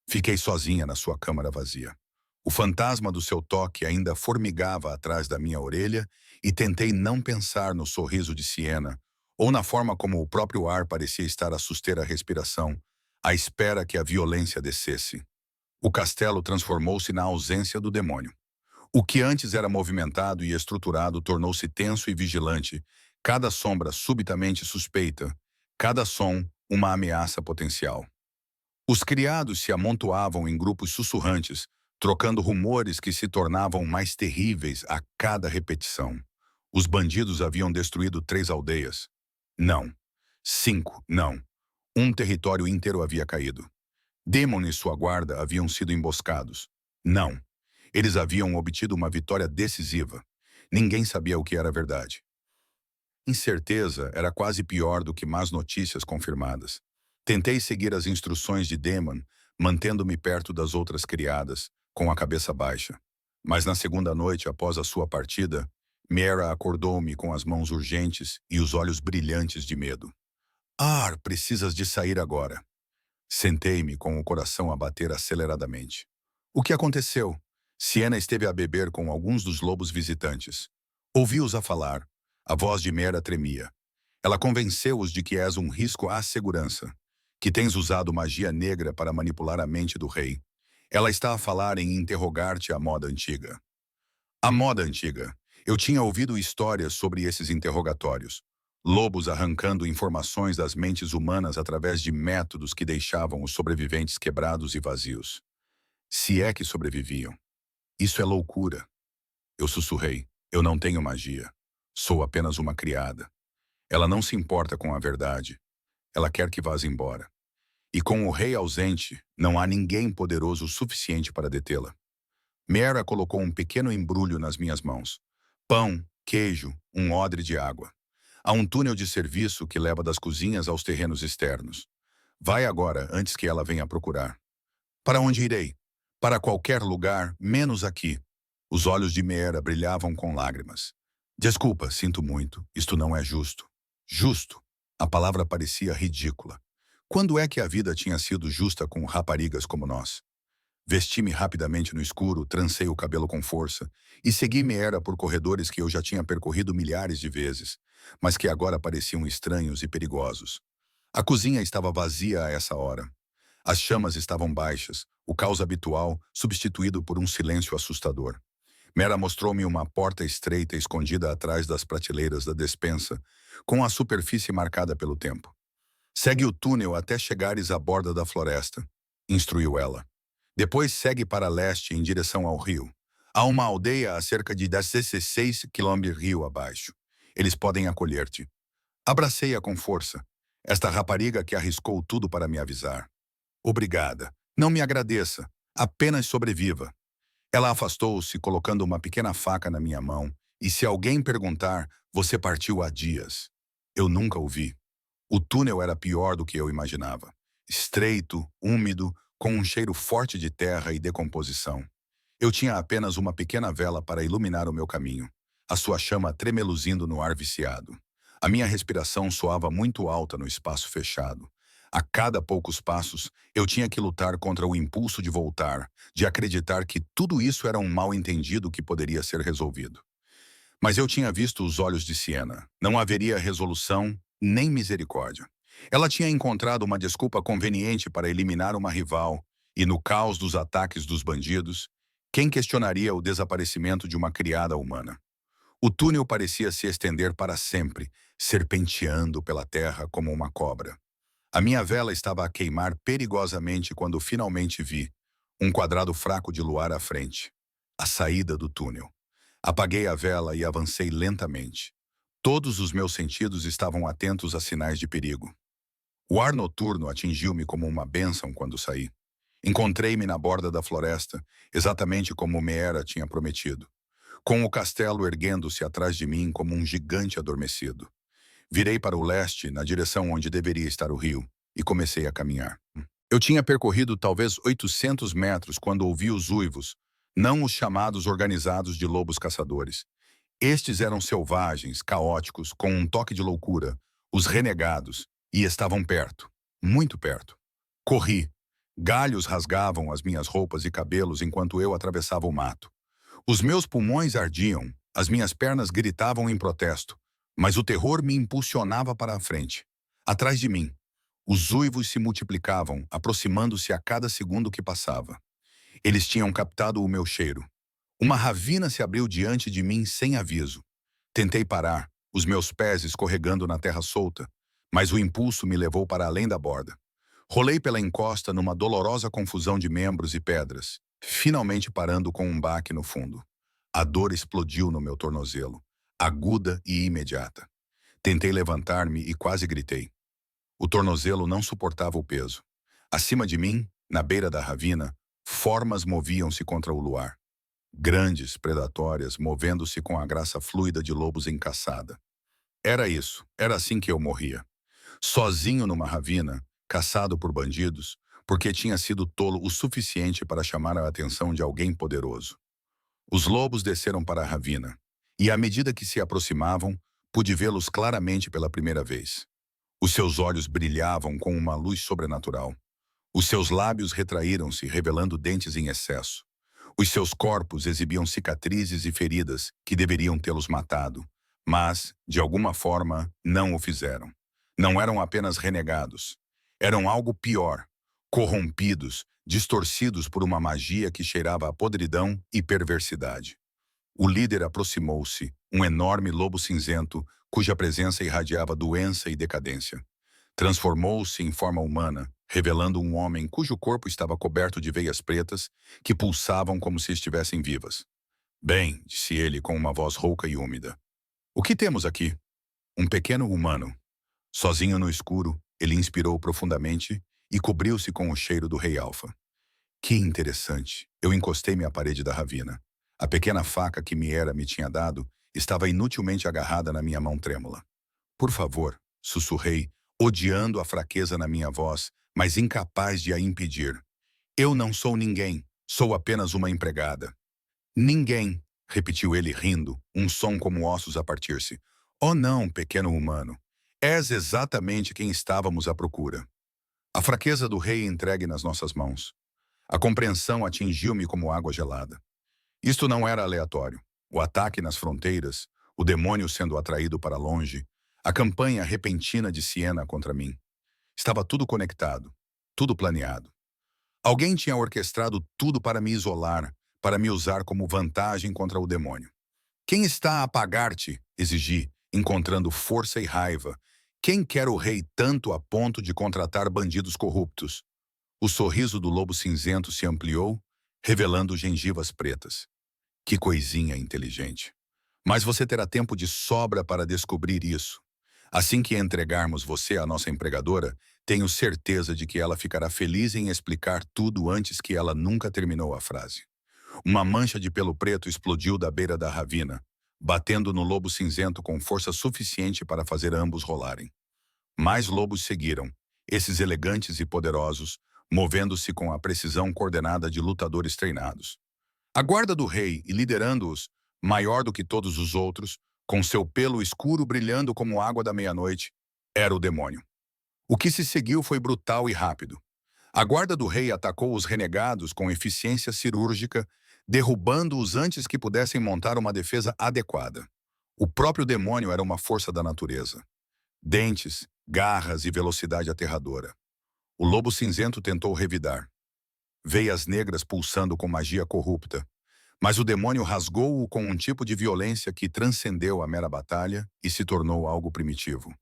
Fiquei sozinha na sua câmara vazia. O fantasma do seu toque ainda formigava atrás da minha orelha e tentei não pensar no sorriso de Siena ou na forma como o próprio ar parecia estar a suster a respiração, à espera que a violência descesse. O castelo transformou-se na ausência do demônio. O que antes era movimentado e estruturado tornou-se tenso e vigilante, cada sombra subitamente suspeita, cada som uma ameaça potencial. Os criados se amontoavam em grupos sussurrantes, trocando rumores que se tornavam mais terríveis a cada repetição. Os bandidos haviam destruído 3 aldeias. Não. 5, não. Um território inteiro havia caído. Demon e sua guarda haviam sido emboscados. Não. Eles haviam obtido uma vitória decisiva. Ninguém sabia o que era verdade. Incerteza era quase pior do que más notícias confirmadas. Tentei seguir as instruções de Demon, mantendo-me perto das outras criadas, com a cabeça baixa. Mas na segunda noite após a sua partida, Mera acordou-me com as mãos urgentes e os olhos brilhantes de medo. Ah, precisas de sair agora. Sentei-me com o coração a bater aceleradamente. O que aconteceu? Siena esteve a beber com alguns dos lobos visitantes. Ouvi-os a falar. A voz de Mera tremia. Ela convenceu-os de que és um risco à segurança, que tens usado magia negra para manipular a mente do rei. Ela está a falar em interrogar-te à moda antiga. A moda antiga. Eu tinha ouvido histórias sobre esses interrogatórios. Lobos arrancando informações das mentes humanas através de métodos que deixavam os sobreviventes quebrados e vazios. Se é que sobreviviam. Isso é loucura. Eu sussurrei. Eu não tenho magia. Sou apenas uma criada. Ela não se importa com a verdade. Ela quer que vás embora. E com o rei ausente, não há ninguém poderoso o suficiente para detê-la. Mera colocou um pequeno embrulho nas minhas mãos. Pão, queijo, um odre de água. Há um túnel de serviço que leva das cozinhas aos terrenos externos. Vai agora, antes que ela venha procurar. Para onde irei? Para qualquer lugar, menos aqui. Os olhos de Mera brilhavam com lágrimas. Desculpa, sinto muito. Isto não é justo. Justo. A palavra parecia ridícula. Quando é que a vida tinha sido justa com raparigas como nós? Vesti-me rapidamente no escuro, trancei o cabelo com força e segui Mera por corredores que eu já tinha percorrido milhares de vezes, mas que agora pareciam estranhos e perigosos. A cozinha estava vazia a essa hora. As chamas estavam baixas, o caos habitual substituído por um silêncio assustador. Mera mostrou-me uma porta estreita escondida atrás das prateleiras da despensa, com a superfície marcada pelo tempo. Segue o túnel até chegares à borda da floresta, instruiu ela. Depois segue para leste em direção ao rio. Há uma aldeia a cerca de 16 quilômetros rio abaixo. Eles podem acolher-te. Abracei-a com força. Esta rapariga que arriscou tudo para me avisar. Obrigada. Não me agradeça. Apenas sobreviva. Ela afastou-se, colocando uma pequena faca na minha mão. E se alguém perguntar, você partiu há dias. Eu nunca o vi. O túnel era pior do que eu imaginava. Estreito, úmido, com um cheiro forte de terra e decomposição. Eu tinha apenas uma pequena vela para iluminar o meu caminho, a sua chama tremeluzindo no ar viciado. A minha respiração soava muito alta no espaço fechado. A cada poucos passos, eu tinha que lutar contra o impulso de voltar, de acreditar que tudo isso era um mal-entendido que poderia ser resolvido. Mas eu tinha visto os olhos de Siena. Não haveria resolução, nem misericórdia. Ela tinha encontrado uma desculpa conveniente para eliminar uma rival, e no caos dos ataques dos bandidos, quem questionaria o desaparecimento de uma criada humana? O túnel parecia se estender para sempre, serpenteando pela terra como uma cobra. A minha vela estava a queimar perigosamente quando finalmente vi um quadrado fraco de luar à frente. A saída do túnel. Apaguei a vela e avancei lentamente. Todos os meus sentidos estavam atentos a sinais de perigo. O ar noturno atingiu-me como uma bênção quando saí. Encontrei-me na borda da floresta, exatamente como Meera tinha prometido, com o castelo erguendo-se atrás de mim como um gigante adormecido. Virei para o leste, na direção onde deveria estar o rio, e comecei a caminhar. Eu tinha percorrido talvez 800 metros quando ouvi os uivos, não os chamados organizados de lobos caçadores. Estes eram selvagens, caóticos, com um toque de loucura, os renegados, e estavam perto, muito perto. Corri. Galhos rasgavam as minhas roupas e cabelos enquanto eu atravessava o mato. Os meus pulmões ardiam, as minhas pernas gritavam em protesto, mas o terror me impulsionava para a frente. Atrás de mim, os uivos se multiplicavam, aproximando-se a cada segundo que passava. Eles tinham captado o meu cheiro. Uma ravina se abriu diante de mim sem aviso. Tentei parar, os meus pés escorregando na terra solta, mas o impulso me levou para além da borda. Rolei pela encosta numa dolorosa confusão de membros e pedras, finalmente parando com um baque no fundo. A dor explodiu no meu tornozelo, aguda e imediata. Tentei levantar-me e quase gritei. O tornozelo não suportava o peso. Acima de mim, na beira da ravina, formas moviam-se contra o luar. Grandes, predatórias, movendo-se com a graça fluida de lobos em caçada. Era isso, era assim que eu morria. Sozinho numa ravina, caçado por bandidos, porque tinha sido tolo o suficiente para chamar a atenção de alguém poderoso. Os lobos desceram para a ravina, e à medida que se aproximavam, pude vê-los claramente pela primeira vez. Os seus olhos brilhavam com uma luz sobrenatural. Os seus lábios retraíram-se, revelando dentes em excesso. Os seus corpos exibiam cicatrizes e feridas que deveriam tê-los matado, mas, de alguma forma, não o fizeram. Não eram apenas renegados. Eram algo pior, corrompidos, distorcidos por uma magia que cheirava a podridão e perversidade. O líder aproximou-se, um enorme lobo cinzento, cuja presença irradiava doença e decadência. Transformou-se em forma humana, revelando um homem cujo corpo estava coberto de veias pretas que pulsavam como se estivessem vivas. Bem, disse ele com uma voz rouca e úmida. O que temos aqui? Um pequeno humano. Sozinho no escuro, ele inspirou profundamente e cobriu-se com o cheiro do rei Alfa. Que interessante. Eu encostei-me à parede da ravina. A pequena faca que Miera me tinha dado estava inutilmente agarrada na minha mão trêmula. Por favor, sussurrei, odiando a fraqueza na minha voz, mas incapaz de a impedir. Eu não sou ninguém, sou apenas uma empregada. Ninguém, repetiu ele rindo, um som como ossos a partir-se. Oh não, pequeno humano. És exatamente quem estávamos à procura. A fraqueza do rei entregue nas nossas mãos. A compreensão atingiu-me como água gelada. Isto não era aleatório. O ataque nas fronteiras, o demônio sendo atraído para longe, a campanha repentina de Siena contra mim. Estava tudo conectado, tudo planeado. Alguém tinha orquestrado tudo para me isolar, para me usar como vantagem contra o demônio. Quem está a pagar-te? Exigi, encontrando força e raiva. Quem quer o rei tanto a ponto de contratar bandidos corruptos? O sorriso do lobo cinzento se ampliou, revelando gengivas pretas. Que coisinha inteligente. Mas você terá tempo de sobra para descobrir isso. Assim que entregarmos você à nossa empregadora, tenho certeza de que ela ficará feliz em explicar tudo antes que ela nunca terminou a frase. Uma mancha de pelo preto explodiu da beira da ravina, batendo no lobo cinzento com força suficiente para fazer ambos rolarem. Mais lobos seguiram, esses elegantes e poderosos, movendo-se com a precisão coordenada de lutadores treinados. A guarda do rei, e liderando-os, maior do que todos os outros, com seu pelo escuro brilhando como água da meia-noite, era o demônio. O que se seguiu foi brutal e rápido. A guarda do rei atacou os renegados com eficiência cirúrgica, derrubando-os antes que pudessem montar uma defesa adequada. O próprio demônio era uma força da natureza. Dentes, garras e velocidade aterradora. O lobo cinzento tentou revidar. Veias negras pulsando com magia corrupta. Mas o demônio rasgou-o com um tipo de violência que transcendeu a mera batalha e se tornou algo primitivo.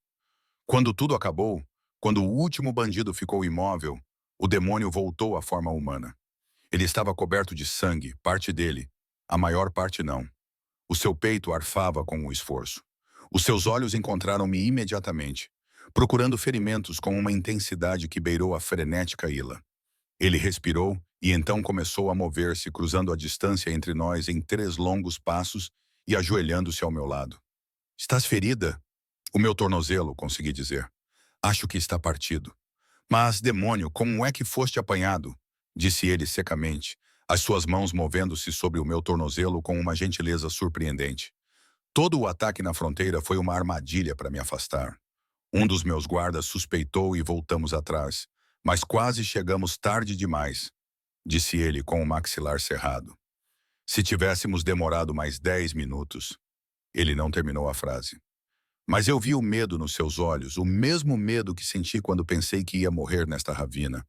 Quando tudo acabou, quando o último bandido ficou imóvel, o demônio voltou à forma humana. Ele estava coberto de sangue, parte dele. A maior parte não. O seu peito arfava com o esforço. Os seus olhos encontraram-me imediatamente, procurando ferimentos com uma intensidade que beirou a frenética ira. Ele respirou e então começou a mover-se, cruzando a distância entre nós em 3 longos passos e ajoelhando-se ao meu lado. Estás ferida? O meu tornozelo, consegui dizer. Acho que está partido. Mas, demônio, como é que foste apanhado? Disse ele secamente, as suas mãos movendo-se sobre o meu tornozelo com uma gentileza surpreendente. Todo o ataque na fronteira foi uma armadilha para me afastar. Um dos meus guardas suspeitou e voltamos atrás, mas quase chegamos tarde demais, disse ele com o maxilar cerrado. Se tivéssemos demorado mais 10 minutos. Ele não terminou a frase. Mas eu vi o medo nos seus olhos, o mesmo medo que senti quando pensei que ia morrer nesta ravina.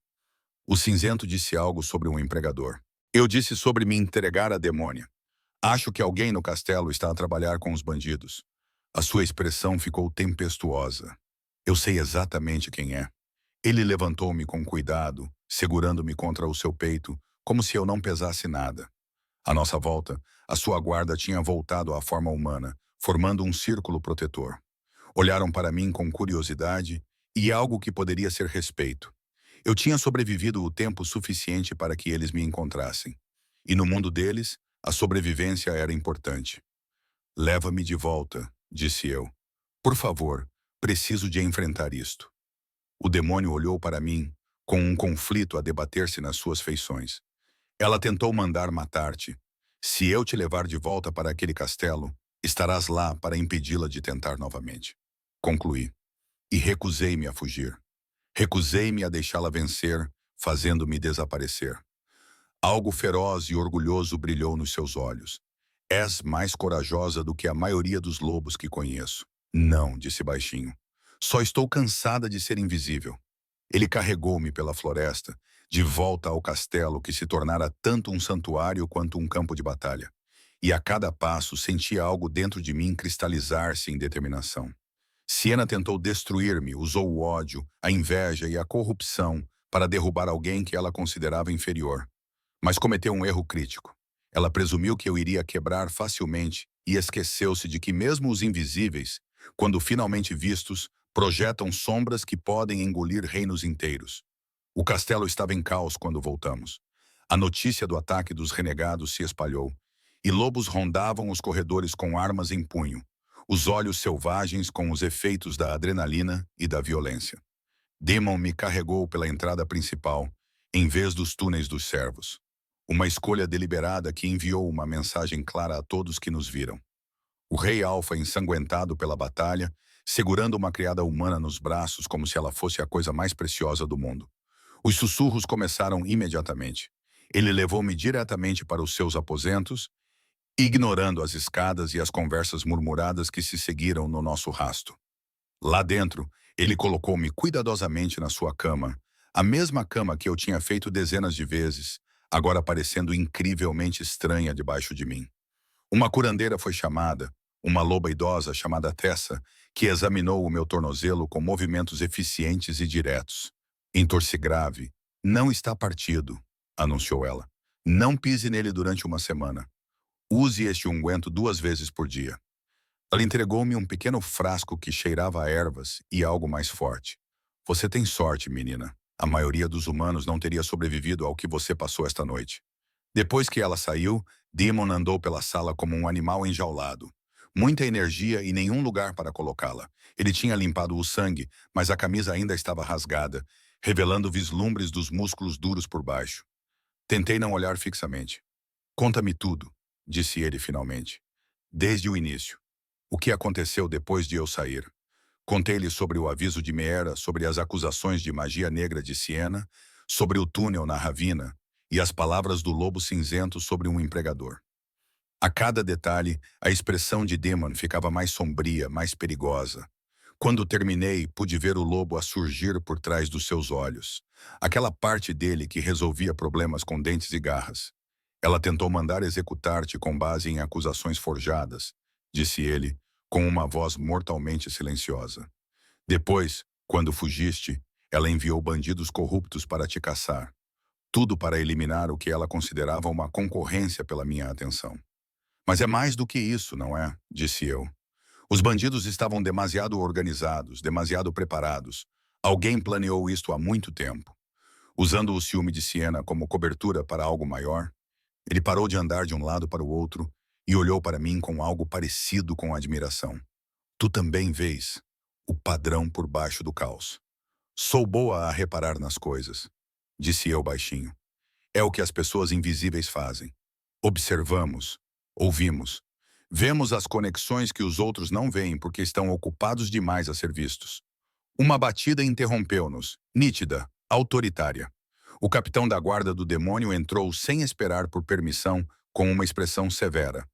O cinzento disse algo sobre um empregador. Eu disse sobre me entregar à demônia. Acho que alguém no castelo está a trabalhar com os bandidos. A sua expressão ficou tempestuosa. Eu sei exatamente quem é. Ele levantou-me com cuidado, segurando-me contra o seu peito, como se eu não pesasse nada. À nossa volta, a sua guarda tinha voltado à forma humana, formando um círculo protetor. Olharam para mim com curiosidade e algo que poderia ser respeito. Eu tinha sobrevivido o tempo suficiente para que eles me encontrassem. E no mundo deles, a sobrevivência era importante. Leva-me de volta, disse eu. Por favor, preciso de enfrentar isto. O demônio olhou para mim, com um conflito a debater-se nas suas feições. Ela tentou mandar matar-te. Se eu te levar de volta para aquele castelo, estarás lá para impedi-la de tentar novamente. Concluí. E recusei-me a fugir. Recusei-me a deixá-la vencer, fazendo-me desaparecer. Algo feroz e orgulhoso brilhou nos seus olhos. És mais corajosa do que a maioria dos lobos que conheço. Não, disse baixinho. Só estou cansada de ser invisível. Ele carregou-me pela floresta, de volta ao castelo que se tornara tanto um santuário quanto um campo de batalha. E a cada passo sentia algo dentro de mim cristalizar-se em determinação. Siena tentou destruir-me, usou o ódio, a inveja e a corrupção para derrubar alguém que ela considerava inferior. Mas cometeu um erro crítico. Ela presumiu que eu iria quebrar facilmente e esqueceu-se de que mesmo os invisíveis, quando finalmente vistos, projetam sombras que podem engolir reinos inteiros. O castelo estava em caos quando voltamos. A notícia do ataque dos renegados se espalhou, e lobos rondavam os corredores com armas em punho, os olhos selvagens com os efeitos da adrenalina e da violência. Demon me carregou pela entrada principal, em vez dos túneis dos servos. Uma escolha deliberada que enviou uma mensagem clara a todos que nos viram. O rei Alfa, ensanguentado pela batalha, segurando uma criada humana nos braços como se ela fosse a coisa mais preciosa do mundo. Os sussurros começaram imediatamente. Ele levou-me diretamente para os seus aposentos, ignorando as escadas e as conversas murmuradas que se seguiram no nosso rasto. Lá dentro, ele colocou-me cuidadosamente na sua cama, a mesma cama que eu tinha feito dezenas de vezes, agora parecendo incrivelmente estranha debaixo de mim. Uma curandeira foi chamada, uma loba idosa chamada Tessa, que examinou o meu tornozelo com movimentos eficientes e diretos. Entorse grave. Não está partido, anunciou ela. Não pise nele durante uma semana. Use este unguento 2 vezes por dia. Ela entregou-me um pequeno frasco que cheirava a ervas e algo mais forte. Você tem sorte, menina. A maioria dos humanos não teria sobrevivido ao que você passou esta noite. Depois que ela saiu, Demon andou pela sala como um animal enjaulado. Muita energia e nenhum lugar para colocá-la. Ele tinha limpado o sangue, mas a camisa ainda estava rasgada, revelando vislumbres dos músculos duros por baixo. Tentei não olhar fixamente. Conta-me tudo, disse ele finalmente. Desde o início. O que aconteceu depois de eu sair? Contei-lhe sobre o aviso de Meera, sobre as acusações de magia negra de Siena, sobre o túnel na ravina e as palavras do lobo cinzento sobre um empregador. A cada detalhe, a expressão de Demon ficava mais sombria, mais perigosa. Quando terminei, pude ver o lobo a surgir por trás dos seus olhos. Aquela parte dele que resolvia problemas com dentes e garras. Ela tentou mandar executar-te com base em acusações forjadas, disse ele, com uma voz mortalmente silenciosa. Depois, quando fugiste, ela enviou bandidos corruptos para te caçar. Tudo para eliminar o que ela considerava uma concorrência pela minha atenção. Mas é mais do que isso, não é? Disse eu. Os bandidos estavam demasiado organizados, demasiado preparados. Alguém planeou isto há muito tempo. Usando o ciúme de Siena como cobertura para algo maior, ele parou de andar de um lado para o outro e olhou para mim com algo parecido com admiração. Tu também vês o padrão por baixo do caos. Sou boa a reparar nas coisas, disse eu baixinho. É o que as pessoas invisíveis fazem. Observamos, ouvimos, vemos as conexões que os outros não veem porque estão ocupados demais a ser vistos. Uma batida interrompeu-nos, nítida, autoritária. O capitão da guarda do demônio entrou sem esperar por permissão, com uma expressão severa.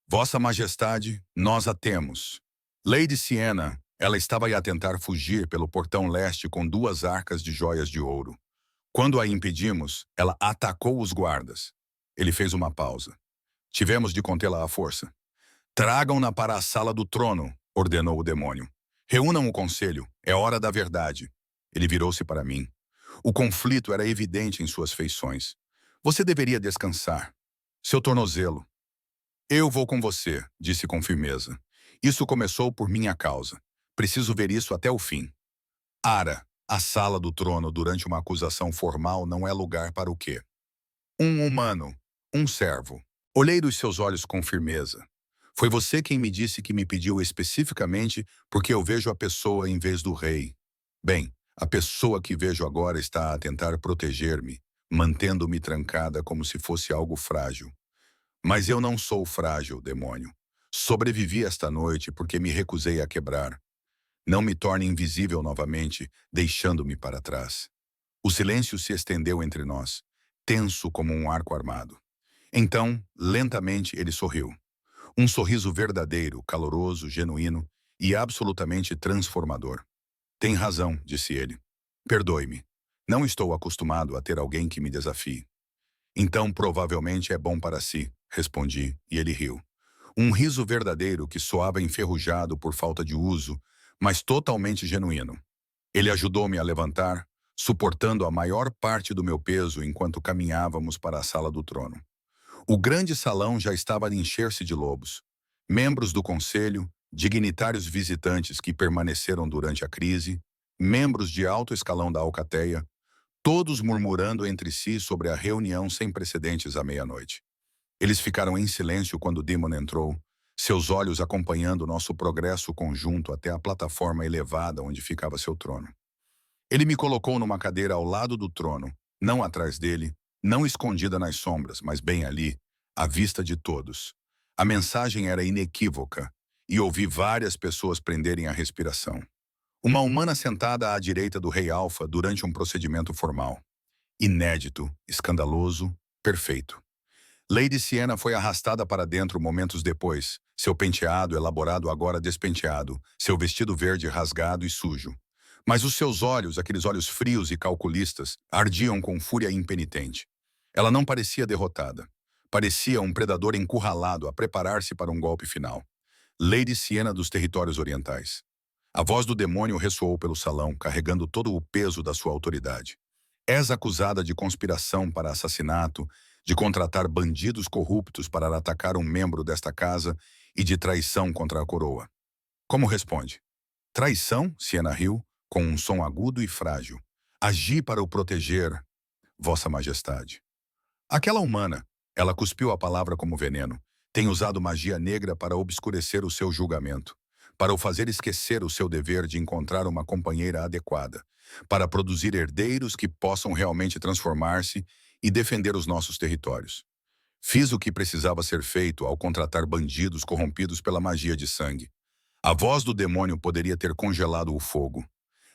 Vossa Majestade, nós a temos. Lady Siena, ela estava a tentar fugir pelo portão leste com 2 arcas de joias de ouro. Quando a impedimos, ela atacou os guardas. Ele fez uma pausa. Tivemos de contê-la à força. Tragam-na para a sala do trono, ordenou o demônio. Reúnam o conselho, é hora da verdade. Ele virou-se para mim. O conflito era evidente em suas feições. Você deveria descansar. Seu tornozelo. Eu vou com você, disse com firmeza. Isso começou por minha causa. Preciso ver isso até o fim. Ara, a sala do trono durante uma acusação formal não é lugar para o quê? Um humano, um servo. Olhei dos seus olhos com firmeza. Foi você quem me disse que me pediu especificamente porque eu vejo a pessoa em vez do rei. Bem, a pessoa que vejo agora está a tentar proteger-me, mantendo-me trancada como se fosse algo frágil. Mas eu não sou frágil, demônio. Sobrevivi esta noite porque me recusei a quebrar. Não me torne invisível novamente, deixando-me para trás. O silêncio se estendeu entre nós, tenso como um arco armado. Então, lentamente, ele sorriu. Um sorriso verdadeiro, caloroso, genuíno e absolutamente transformador. Tem razão, disse ele. Perdoe-me. Não estou acostumado a ter alguém que me desafie. Então, provavelmente é bom para si, respondi, e ele riu. Um riso verdadeiro que soava enferrujado por falta de uso, mas totalmente genuíno. Ele ajudou-me a levantar, suportando a maior parte do meu peso enquanto caminhávamos para a sala do trono. O grande salão já estava a encher-se de lobos. Membros do conselho, dignitários visitantes que permaneceram durante a crise, membros de alto escalão da Alcateia, todos murmurando entre si sobre a reunião sem precedentes à meia-noite. Eles ficaram em silêncio quando Demon entrou, seus olhos acompanhando nosso progresso conjunto até a plataforma elevada onde ficava seu trono. Ele me colocou numa cadeira ao lado do trono, não atrás dele, não escondida nas sombras, mas bem ali, à vista de todos. A mensagem era inequívoca, e ouvi várias pessoas prenderem a respiração. Uma humana sentada à direita do Rei Alfa durante um procedimento formal. Inédito, escandaloso, perfeito. Lady Siena foi arrastada para dentro momentos depois, seu penteado elaborado agora despenteado, seu vestido verde rasgado e sujo. Mas os seus olhos, aqueles olhos frios e calculistas, ardiam com fúria impenitente. Ela não parecia derrotada. Parecia um predador encurralado a preparar-se para um golpe final. Lady Siena dos Territórios Orientais. A voz do demônio ressoou pelo salão, carregando todo o peso da sua autoridade. És acusada de conspiração para assassinato, de contratar bandidos corruptos para atacar um membro desta casa e de traição contra a coroa. Como responde? Traição, Siena riu, com um som agudo e frágil. Agi para o proteger, Vossa Majestade. Aquela humana, ela cuspiu a palavra como veneno, tem usado magia negra para obscurecer o seu julgamento, para o fazer esquecer o seu dever de encontrar uma companheira adequada, para produzir herdeiros que possam realmente transformar-se e defender os nossos territórios. Fiz o que precisava ser feito ao contratar bandidos corrompidos pela magia de sangue. A voz do demônio poderia ter congelado o fogo,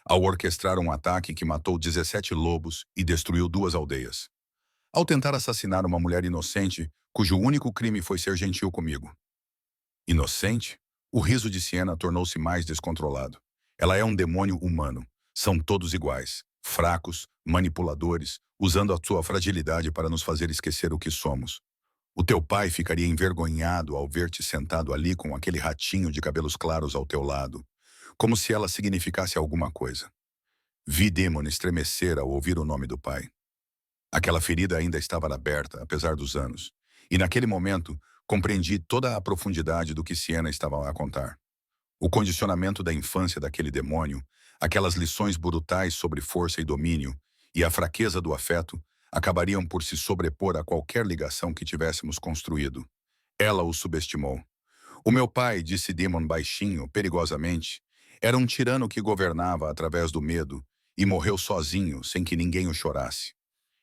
ao orquestrar um ataque que matou 17 lobos e destruiu 2 aldeias. Ao tentar assassinar uma mulher inocente, cujo único crime foi ser gentil comigo. Inocente? O riso de Siena tornou-se mais descontrolado. Ela é um demônio humano. São todos iguais, fracos, manipuladores, usando a sua fragilidade para nos fazer esquecer o que somos. O teu pai ficaria envergonhado ao ver-te sentado ali com aquele ratinho de cabelos claros ao teu lado, como se ela significasse alguma coisa. Vi Demon estremecer ao ouvir o nome do pai. Aquela ferida ainda estava aberta, apesar dos anos, e naquele momento compreendi toda a profundidade do que Siena estava a contar. O condicionamento da infância daquele demônio, aquelas lições brutais sobre força e domínio, e a fraqueza do afeto, acabariam por se sobrepor a qualquer ligação que tivéssemos construído. Ela o subestimou. O meu pai, disse Demon baixinho, perigosamente, era um tirano que governava através do medo e morreu sozinho, sem que ninguém o chorasse.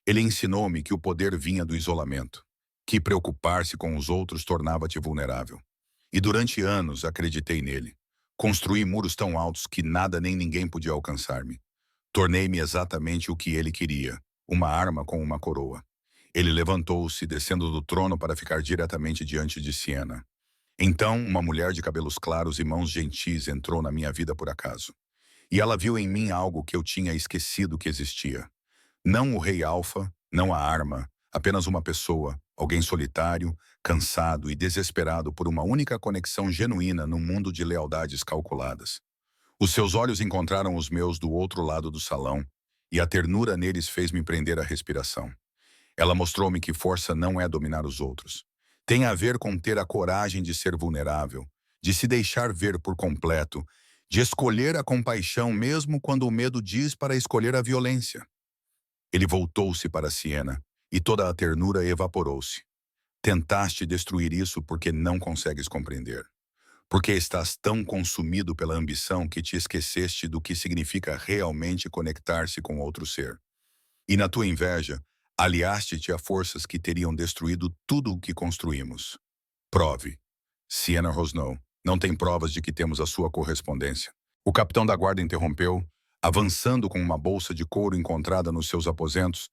Ele ensinou-me que o poder vinha do isolamento, que preocupar-se com os outros tornava-te vulnerável. E durante anos acreditei nele. Construí muros tão altos que nada nem ninguém podia alcançar-me. Tornei-me exatamente o que ele queria, uma arma com uma coroa. Ele levantou-se, descendo do trono para ficar diretamente diante de Siena. Então, uma mulher de cabelos claros e mãos gentis entrou na minha vida por acaso. E ela viu em mim algo que eu tinha esquecido que existia. Não o Rei Alfa, não a arma, apenas uma pessoa, alguém solitário, cansado e desesperado por uma única conexão genuína num mundo de lealdades calculadas. Os seus olhos encontraram os meus do outro lado do salão, e a ternura neles fez-me prender a respiração. Ela mostrou-me que força não é dominar os outros. Tem a ver com ter a coragem de ser vulnerável, de se deixar ver por completo, de escolher a compaixão mesmo quando o medo diz para escolher a violência. Ele voltou-se para Siena, e toda a ternura evaporou-se. Tentaste destruir isso porque não consegues compreender. Porque estás tão consumido pela ambição que te esqueceste do que significa realmente conectar-se com outro ser. E na tua inveja, aliaste-te a forças que teriam destruído tudo o que construímos. Prove. Siena rosnou. Não tem provas de que temos a sua correspondência. O capitão da guarda interrompeu, avançando com uma bolsa de couro encontrada nos seus aposentos,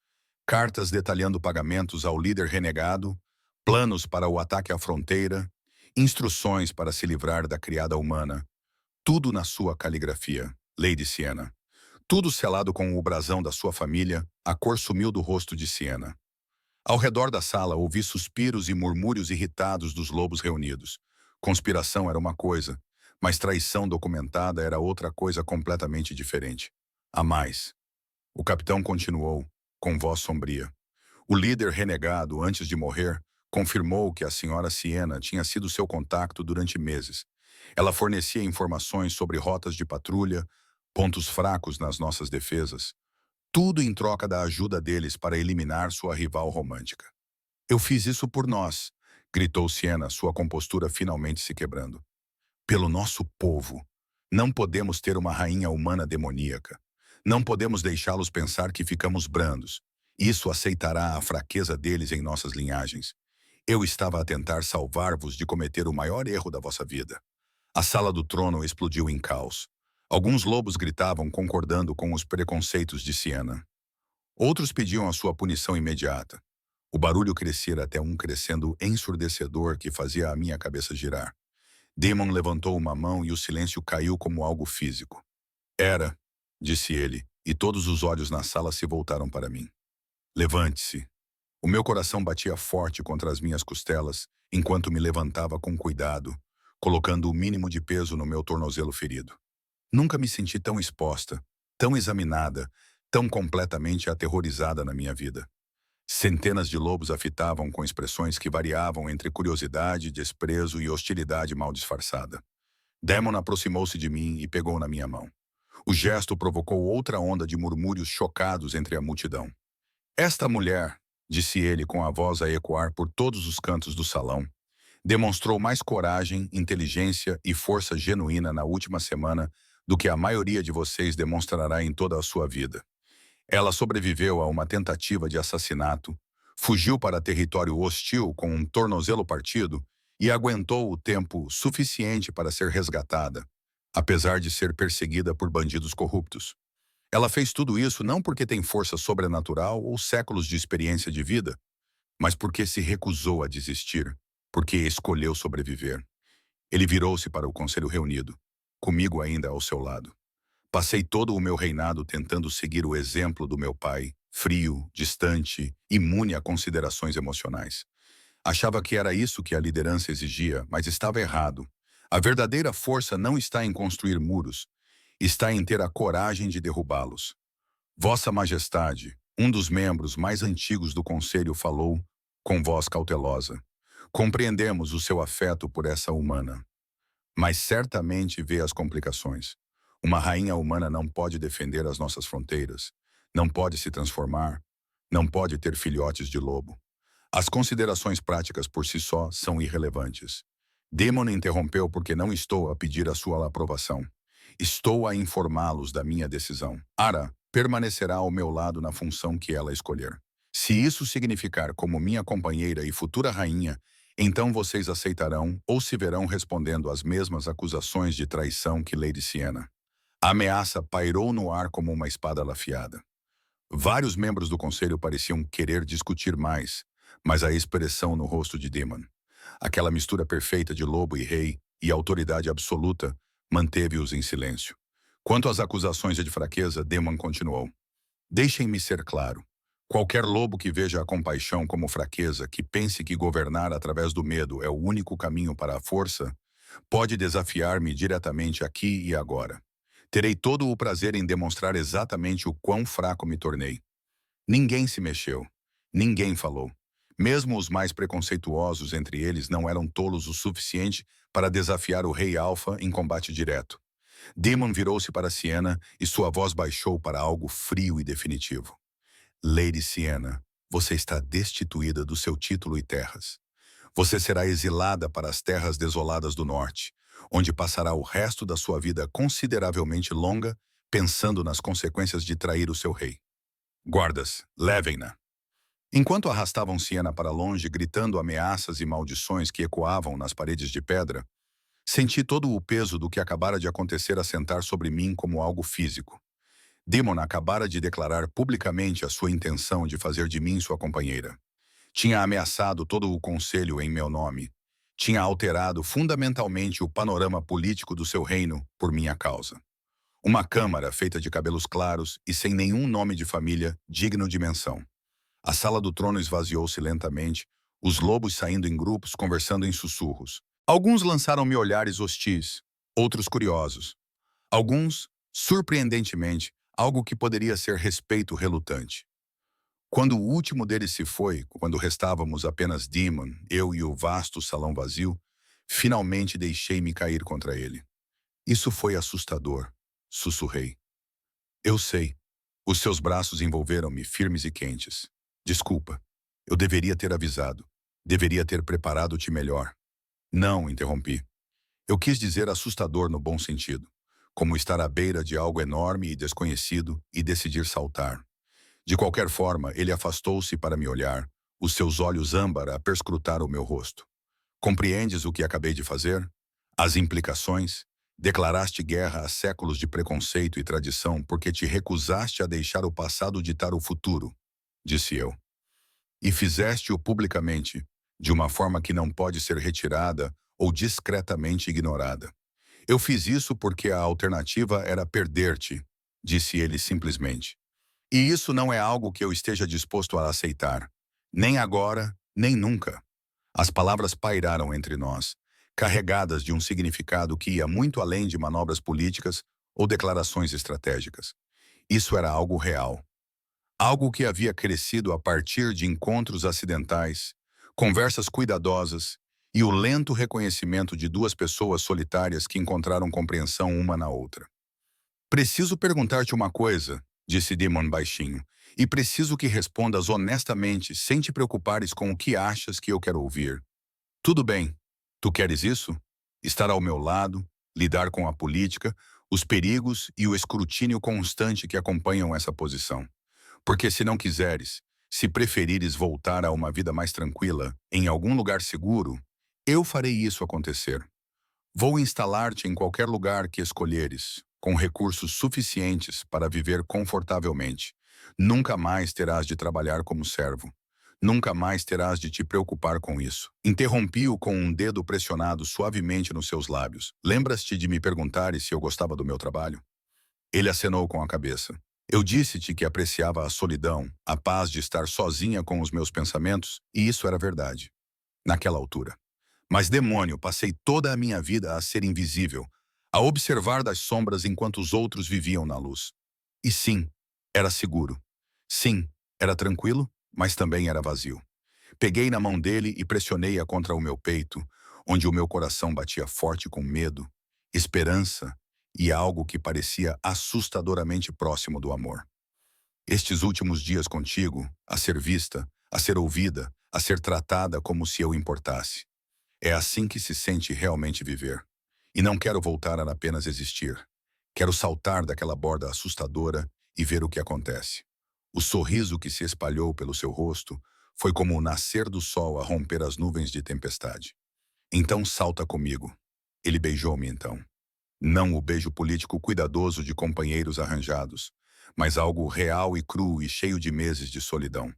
cartas detalhando pagamentos ao líder renegado, planos para o ataque à fronteira, instruções para se livrar da criada humana. Tudo na sua caligrafia, Lady Siena. Tudo selado com o brasão da sua família, a cor sumiu do rosto de Siena. Ao redor da sala ouvi suspiros e murmúrios irritados dos lobos reunidos. Conspiração era uma coisa, mas traição documentada era outra coisa completamente diferente. A mais. O capitão continuou, com voz sombria. O líder renegado, antes de morrer, confirmou que a senhora Siena tinha sido seu contacto durante meses. Ela fornecia informações sobre rotas de patrulha, pontos fracos nas nossas defesas, tudo em troca da ajuda deles para eliminar sua rival romântica. Eu fiz isso por nós, gritou Siena, sua compostura finalmente se quebrando. Pelo nosso povo. Não podemos ter uma rainha humana demoníaca. Não podemos deixá-los pensar que ficamos brandos. Isso aceitará a fraqueza deles em nossas linhagens. Eu estava a tentar salvar-vos de cometer o maior erro da vossa vida. A sala do trono explodiu em caos. Alguns lobos gritavam concordando com os preconceitos de Siena. Outros pediam a sua punição imediata. O barulho crescia até um crescendo ensurdecedor que fazia a minha cabeça girar. Damon levantou uma mão e o silêncio caiu como algo físico. Era, disse ele, e todos os olhos na sala se voltaram para mim. Levante-se. O meu coração batia forte contra as minhas costelas, enquanto me levantava com cuidado, colocando o mínimo de peso no meu tornozelo ferido. Nunca me senti tão exposta, tão examinada, tão completamente aterrorizada na minha vida. Centenas de lobos a fitavam com expressões que variavam entre curiosidade, desprezo e hostilidade mal disfarçada. Damon aproximou-se de mim e pegou na minha mão. O gesto provocou outra onda de murmúrios chocados entre a multidão. Esta mulher, disse ele com a voz a ecoar por todos os cantos do salão, demonstrou mais coragem, inteligência e força genuína na última semana do que a maioria de vocês demonstrará em toda a sua vida. Ela sobreviveu a uma tentativa de assassinato, fugiu para território hostil com um tornozelo partido e aguentou o tempo suficiente para ser resgatada, apesar de ser perseguida por bandidos corruptos. Ela fez tudo isso não porque tem força sobrenatural ou séculos de experiência de vida, mas porque se recusou a desistir, porque escolheu sobreviver. Ele virou-se para o conselho reunido, comigo ainda ao seu lado. Passei todo o meu reinado tentando seguir o exemplo do meu pai, frio, distante, imune a considerações emocionais. Achava que era isso que a liderança exigia, mas estava errado. A verdadeira força não está em construir muros, está em ter a coragem de derrubá-los. Vossa Majestade, um dos membros mais antigos do conselho falou, com voz cautelosa. Compreendemos o seu afeto por essa humana, mas certamente vê as complicações. Uma rainha humana não pode defender as nossas fronteiras, não pode se transformar, não pode ter filhotes de lobo. As considerações práticas por si só são irrelevantes. Damon interrompeu porque não estou a pedir a sua aprovação. Estou a informá-los da minha decisão. Ara permanecerá ao meu lado na função que ela escolher. Se isso significar como minha companheira e futura rainha, então vocês aceitarão ou se verão respondendo às mesmas acusações de traição que Lady Siena. A ameaça pairou no ar como uma espada afiada. Vários membros do conselho pareciam querer discutir mais, mas a expressão no rosto de Damon, aquela mistura perfeita de lobo e rei e autoridade absoluta, manteve-os em silêncio. Quanto às acusações de fraqueza, Damon continuou. Deixem-me ser claro. Qualquer lobo que veja a compaixão como fraqueza, que pense que governar através do medo é o único caminho para a força, pode desafiar-me diretamente aqui e agora. Terei todo o prazer em demonstrar exatamente o quão fraco me tornei. Ninguém se mexeu. Ninguém falou. Mesmo os mais preconceituosos entre eles não eram tolos o suficiente para desafiar o Rei Alfa em combate direto. Damon virou-se para Siena e sua voz baixou para algo frio e definitivo. Lady Siena, você está destituída do seu título e terras. Você será exilada para as terras desoladas do norte, onde passará o resto da sua vida consideravelmente longa, pensando nas consequências de trair o seu rei. Guardas, levem-na. Enquanto arrastavam Siena para longe, gritando ameaças e maldições que ecoavam nas paredes de pedra, senti todo o peso do que acabara de acontecer assentar sobre mim como algo físico. Damon acabara de declarar publicamente a sua intenção de fazer de mim sua companheira. Tinha ameaçado todo o conselho em meu nome. Tinha alterado fundamentalmente o panorama político do seu reino por minha causa. Uma câmara feita de cabelos claros e sem nenhum nome de família digno de menção. A sala do trono esvaziou-se lentamente, os lobos saindo em grupos conversando em sussurros. Alguns lançaram-me olhares hostis, outros curiosos. Alguns, surpreendentemente, algo que poderia ser respeito relutante. Quando o último deles se foi, quando restávamos apenas Damon, eu e o vasto salão vazio, Finalmente deixei-me cair contra ele. Isso foi assustador, sussurrei. Eu sei. Os seus braços envolveram-me firmes e quentes. Desculpa. Eu deveria ter avisado. Deveria ter preparado-te melhor. Não, interrompi. Eu quis dizer assustador no bom sentido. Como estar à beira de algo enorme e desconhecido e decidir saltar. De qualquer forma, ele afastou-se para me olhar, os seus olhos âmbar a perscrutar o meu rosto. Compreendes o que acabei de fazer? As implicações? Declaraste guerra a séculos de preconceito e tradição porque te recusaste a deixar o passado ditar o futuro, disse eu. E fizeste-o publicamente, de uma forma que não pode ser retirada ou discretamente ignorada. Eu fiz isso porque a alternativa era perder-te, disse ele simplesmente. E isso não é algo que eu esteja disposto a aceitar. Nem agora, nem nunca. As palavras pairaram entre nós, carregadas de um significado que ia muito além de manobras políticas ou declarações estratégicas. Isso era algo real. Algo que havia crescido a partir de encontros acidentais, conversas cuidadosas e o lento reconhecimento de duas pessoas solitárias que encontraram compreensão uma na outra. Preciso perguntar-te uma coisa, disse Damon baixinho, e preciso que respondas honestamente, sem te preocupares com o que achas que eu quero ouvir. Tudo bem. Tu queres isso? Estar ao meu lado, lidar com a política, os perigos e o escrutínio constante que acompanham essa posição. Porque se não quiseres, se preferires voltar a uma vida mais tranquila, em algum lugar seguro, eu farei isso acontecer. Vou instalar-te em qualquer lugar que escolheres, com recursos suficientes para viver confortavelmente. Nunca mais terás de trabalhar como servo. Nunca mais terás de te preocupar com isso. Interrompi-o com um dedo pressionado suavemente nos seus lábios. Lembras-te de me perguntares se eu gostava do meu trabalho? Ele acenou com a cabeça. Eu disse-te que apreciava a solidão, a paz de estar sozinha com os meus pensamentos, e isso era verdade. Naquela altura. Mas, demônio, passei toda a minha vida a ser invisível, a observar das sombras enquanto os outros viviam na luz. E sim, era seguro. Sim, era tranquilo, mas também era vazio. Peguei na mão dele e pressionei-a contra o meu peito, onde o meu coração batia forte com medo, esperança e algo que parecia assustadoramente próximo do amor. Estes últimos dias contigo, a ser vista, a ser ouvida, a ser tratada como se eu importasse. É assim que se sente realmente viver. E não quero voltar a apenas existir. Quero saltar daquela borda assustadora e ver o que acontece. O sorriso que se espalhou pelo seu rosto foi como o nascer do sol a romper as nuvens de tempestade. Então salta comigo. Ele beijou-me então. Não o beijo político cuidadoso de companheiros arranjados, mas algo real e cru e cheio de meses de solidão.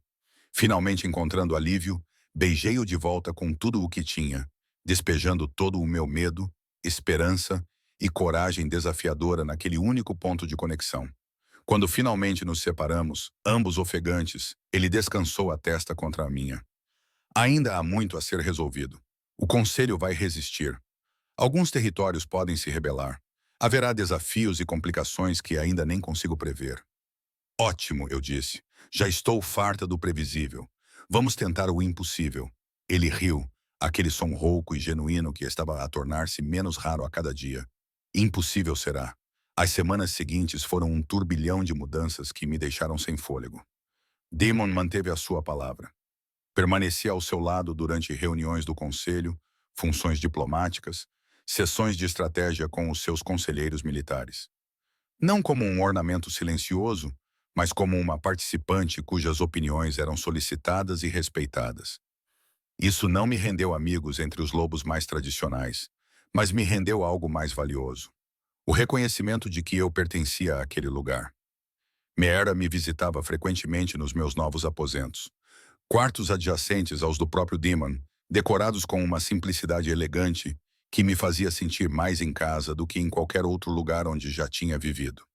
Finalmente encontrando alívio, beijei-o de volta com tudo o que tinha, despejando todo o meu medo, esperança e coragem desafiadora naquele único ponto de conexão. Quando finalmente nos separamos, ambos ofegantes, ele descansou a testa contra a minha. Ainda há muito a ser resolvido. O Conselho vai resistir. Alguns territórios podem se rebelar. Haverá desafios e complicações que ainda nem consigo prever. Ótimo, eu disse. Já estou farta do previsível. Vamos tentar o impossível. Ele riu, aquele som rouco e genuíno que estava a tornar-se menos raro a cada dia. Impossível será. As semanas seguintes foram um turbilhão de mudanças que me deixaram sem fôlego. Damon manteve a sua palavra. Permaneci ao seu lado durante reuniões do conselho, funções diplomáticas, sessões de estratégia com os seus conselheiros militares. Não como um ornamento silencioso, mas como uma participante cujas opiniões eram solicitadas e respeitadas. Isso não me rendeu amigos entre os lobos mais tradicionais, mas me rendeu algo mais valioso. O reconhecimento de que eu pertencia àquele lugar. Meera me visitava frequentemente nos meus novos aposentos. Quartos adjacentes aos do próprio Damon, decorados com uma simplicidade elegante que me fazia sentir mais em casa do que em qualquer outro lugar onde já tinha vivido.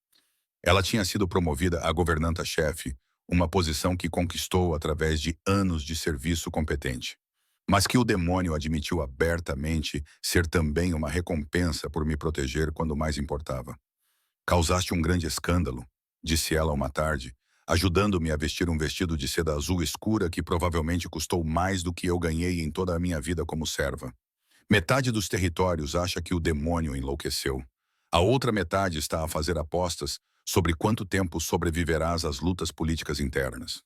Ela tinha sido promovida a governanta-chefe, uma posição que conquistou através de anos de serviço competente, mas que o demônio admitiu abertamente ser também uma recompensa por me proteger quando mais importava. Causaste um grande escândalo, disse ela uma tarde, ajudando-me a vestir um vestido de seda azul escura que provavelmente custou mais do que eu ganhei em toda a minha vida como serva. Metade dos territórios acha que o demônio enlouqueceu. A outra metade está a fazer apostas sobre quanto tempo sobreviverás às lutas políticas internas.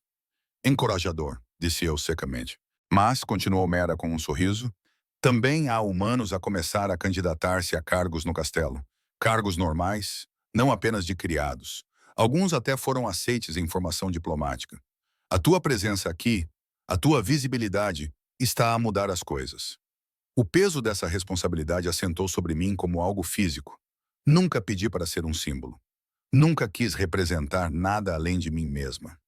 Encorajador, disse eu secamente. Mas, continuou Mera com um sorriso, também há humanos a começar a candidatar-se a cargos no castelo. Cargos normais, não apenas de criados. Alguns até foram aceites em formação diplomática. A tua presença aqui, a tua visibilidade, está a mudar as coisas. O peso dessa responsabilidade assentou sobre mim como algo físico. Nunca pedi para ser um símbolo. Nunca quis representar nada além de mim mesma.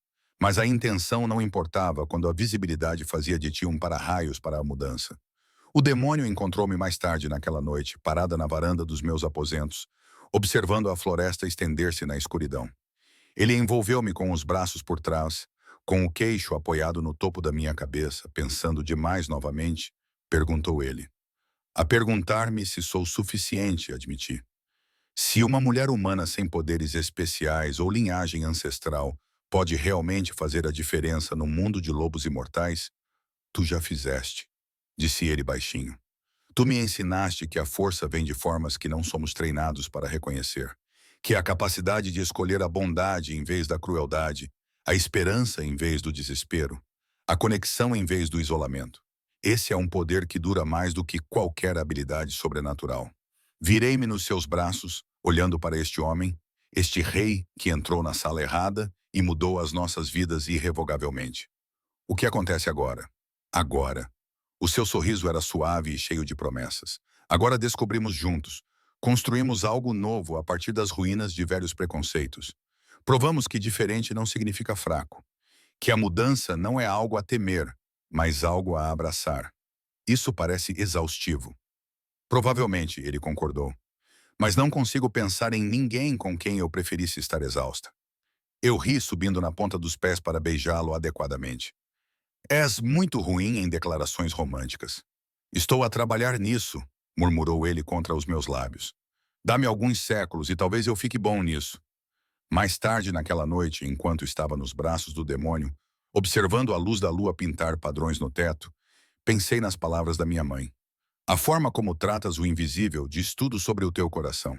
Mas a intenção não importava quando a visibilidade fazia de ti um para-raios para a mudança. O demônio encontrou-me mais tarde naquela noite, parada na varanda dos meus aposentos, observando a floresta estender-se na escuridão. Ele envolveu-me com os braços por trás, com o queixo apoiado no topo da minha cabeça, pensando demais novamente, perguntou ele. A perguntar-me se sou suficiente, admiti. Se uma mulher humana sem poderes especiais ou linhagem ancestral pode realmente fazer a diferença no mundo de lobos imortais, tu já fizeste, disse ele baixinho. Tu me ensinaste que a força vem de formas que não somos treinados para reconhecer, que a capacidade de escolher a bondade em vez da crueldade, a esperança em vez do desespero, a conexão em vez do isolamento. Esse é um poder que dura mais do que qualquer habilidade sobrenatural. Virei-me nos seus braços, olhando para este homem, este rei que entrou na sala errada e mudou as nossas vidas irrevogavelmente. O que acontece agora? Agora. O seu sorriso era suave e cheio de promessas. Agora descobrimos juntos. Construímos algo novo a partir das ruínas de velhos preconceitos. Provamos que diferente não significa fraco. Que a mudança não é algo a temer, mas algo a abraçar. Isso parece exaustivo. Provavelmente, ele concordou. Mas não consigo pensar em ninguém com quem eu preferisse estar exausta. Eu ri subindo na ponta dos pés para beijá-lo adequadamente. És muito ruim em declarações românticas. Estou a trabalhar nisso, murmurou ele contra os meus lábios. Dá-me alguns séculos e talvez eu fique bom nisso. Mais tarde naquela noite, enquanto estava nos braços do demônio, observando a luz da lua pintar padrões no teto, pensei nas palavras da minha mãe. A forma como tratas o invisível diz tudo sobre o teu coração.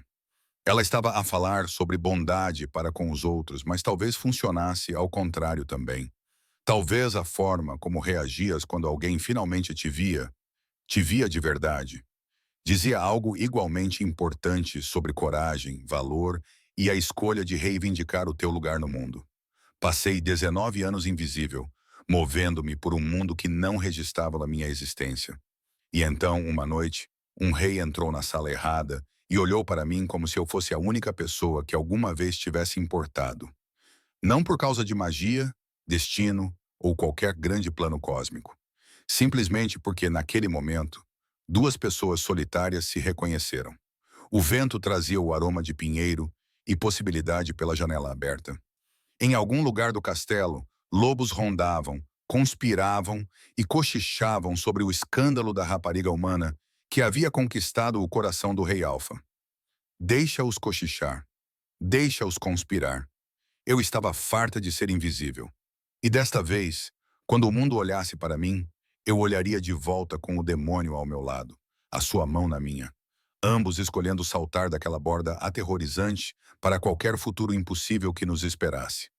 Ela estava a falar sobre bondade para com os outros, mas talvez funcionasse ao contrário também. Talvez a forma como reagias quando alguém finalmente te via de verdade, dizia algo igualmente importante sobre coragem, valor e a escolha de reivindicar o teu lugar no mundo. Passei 19 anos invisível, movendo-me por um mundo que não registrava a minha existência. E então, uma noite, um rei entrou na sala errada e olhou para mim como se eu fosse a única pessoa que alguma vez tivesse importado. Não por causa de magia, destino ou qualquer grande plano cósmico. Simplesmente porque, naquele momento, duas pessoas solitárias se reconheceram. O vento trazia o aroma de pinheiro e possibilidade pela janela aberta. Em algum lugar do castelo, lobos rondavam, conspiravam e cochichavam sobre o escândalo da rapariga humana que havia conquistado o coração do rei Alfa. Deixa-os cochichar. Deixa-os conspirar. Eu estava farta de ser invisível. E desta vez, quando o mundo olhasse para mim, eu olharia de volta com o demônio ao meu lado, a sua mão na minha. Ambos escolhendo saltar daquela borda aterrorizante para qualquer futuro impossível que nos esperasse.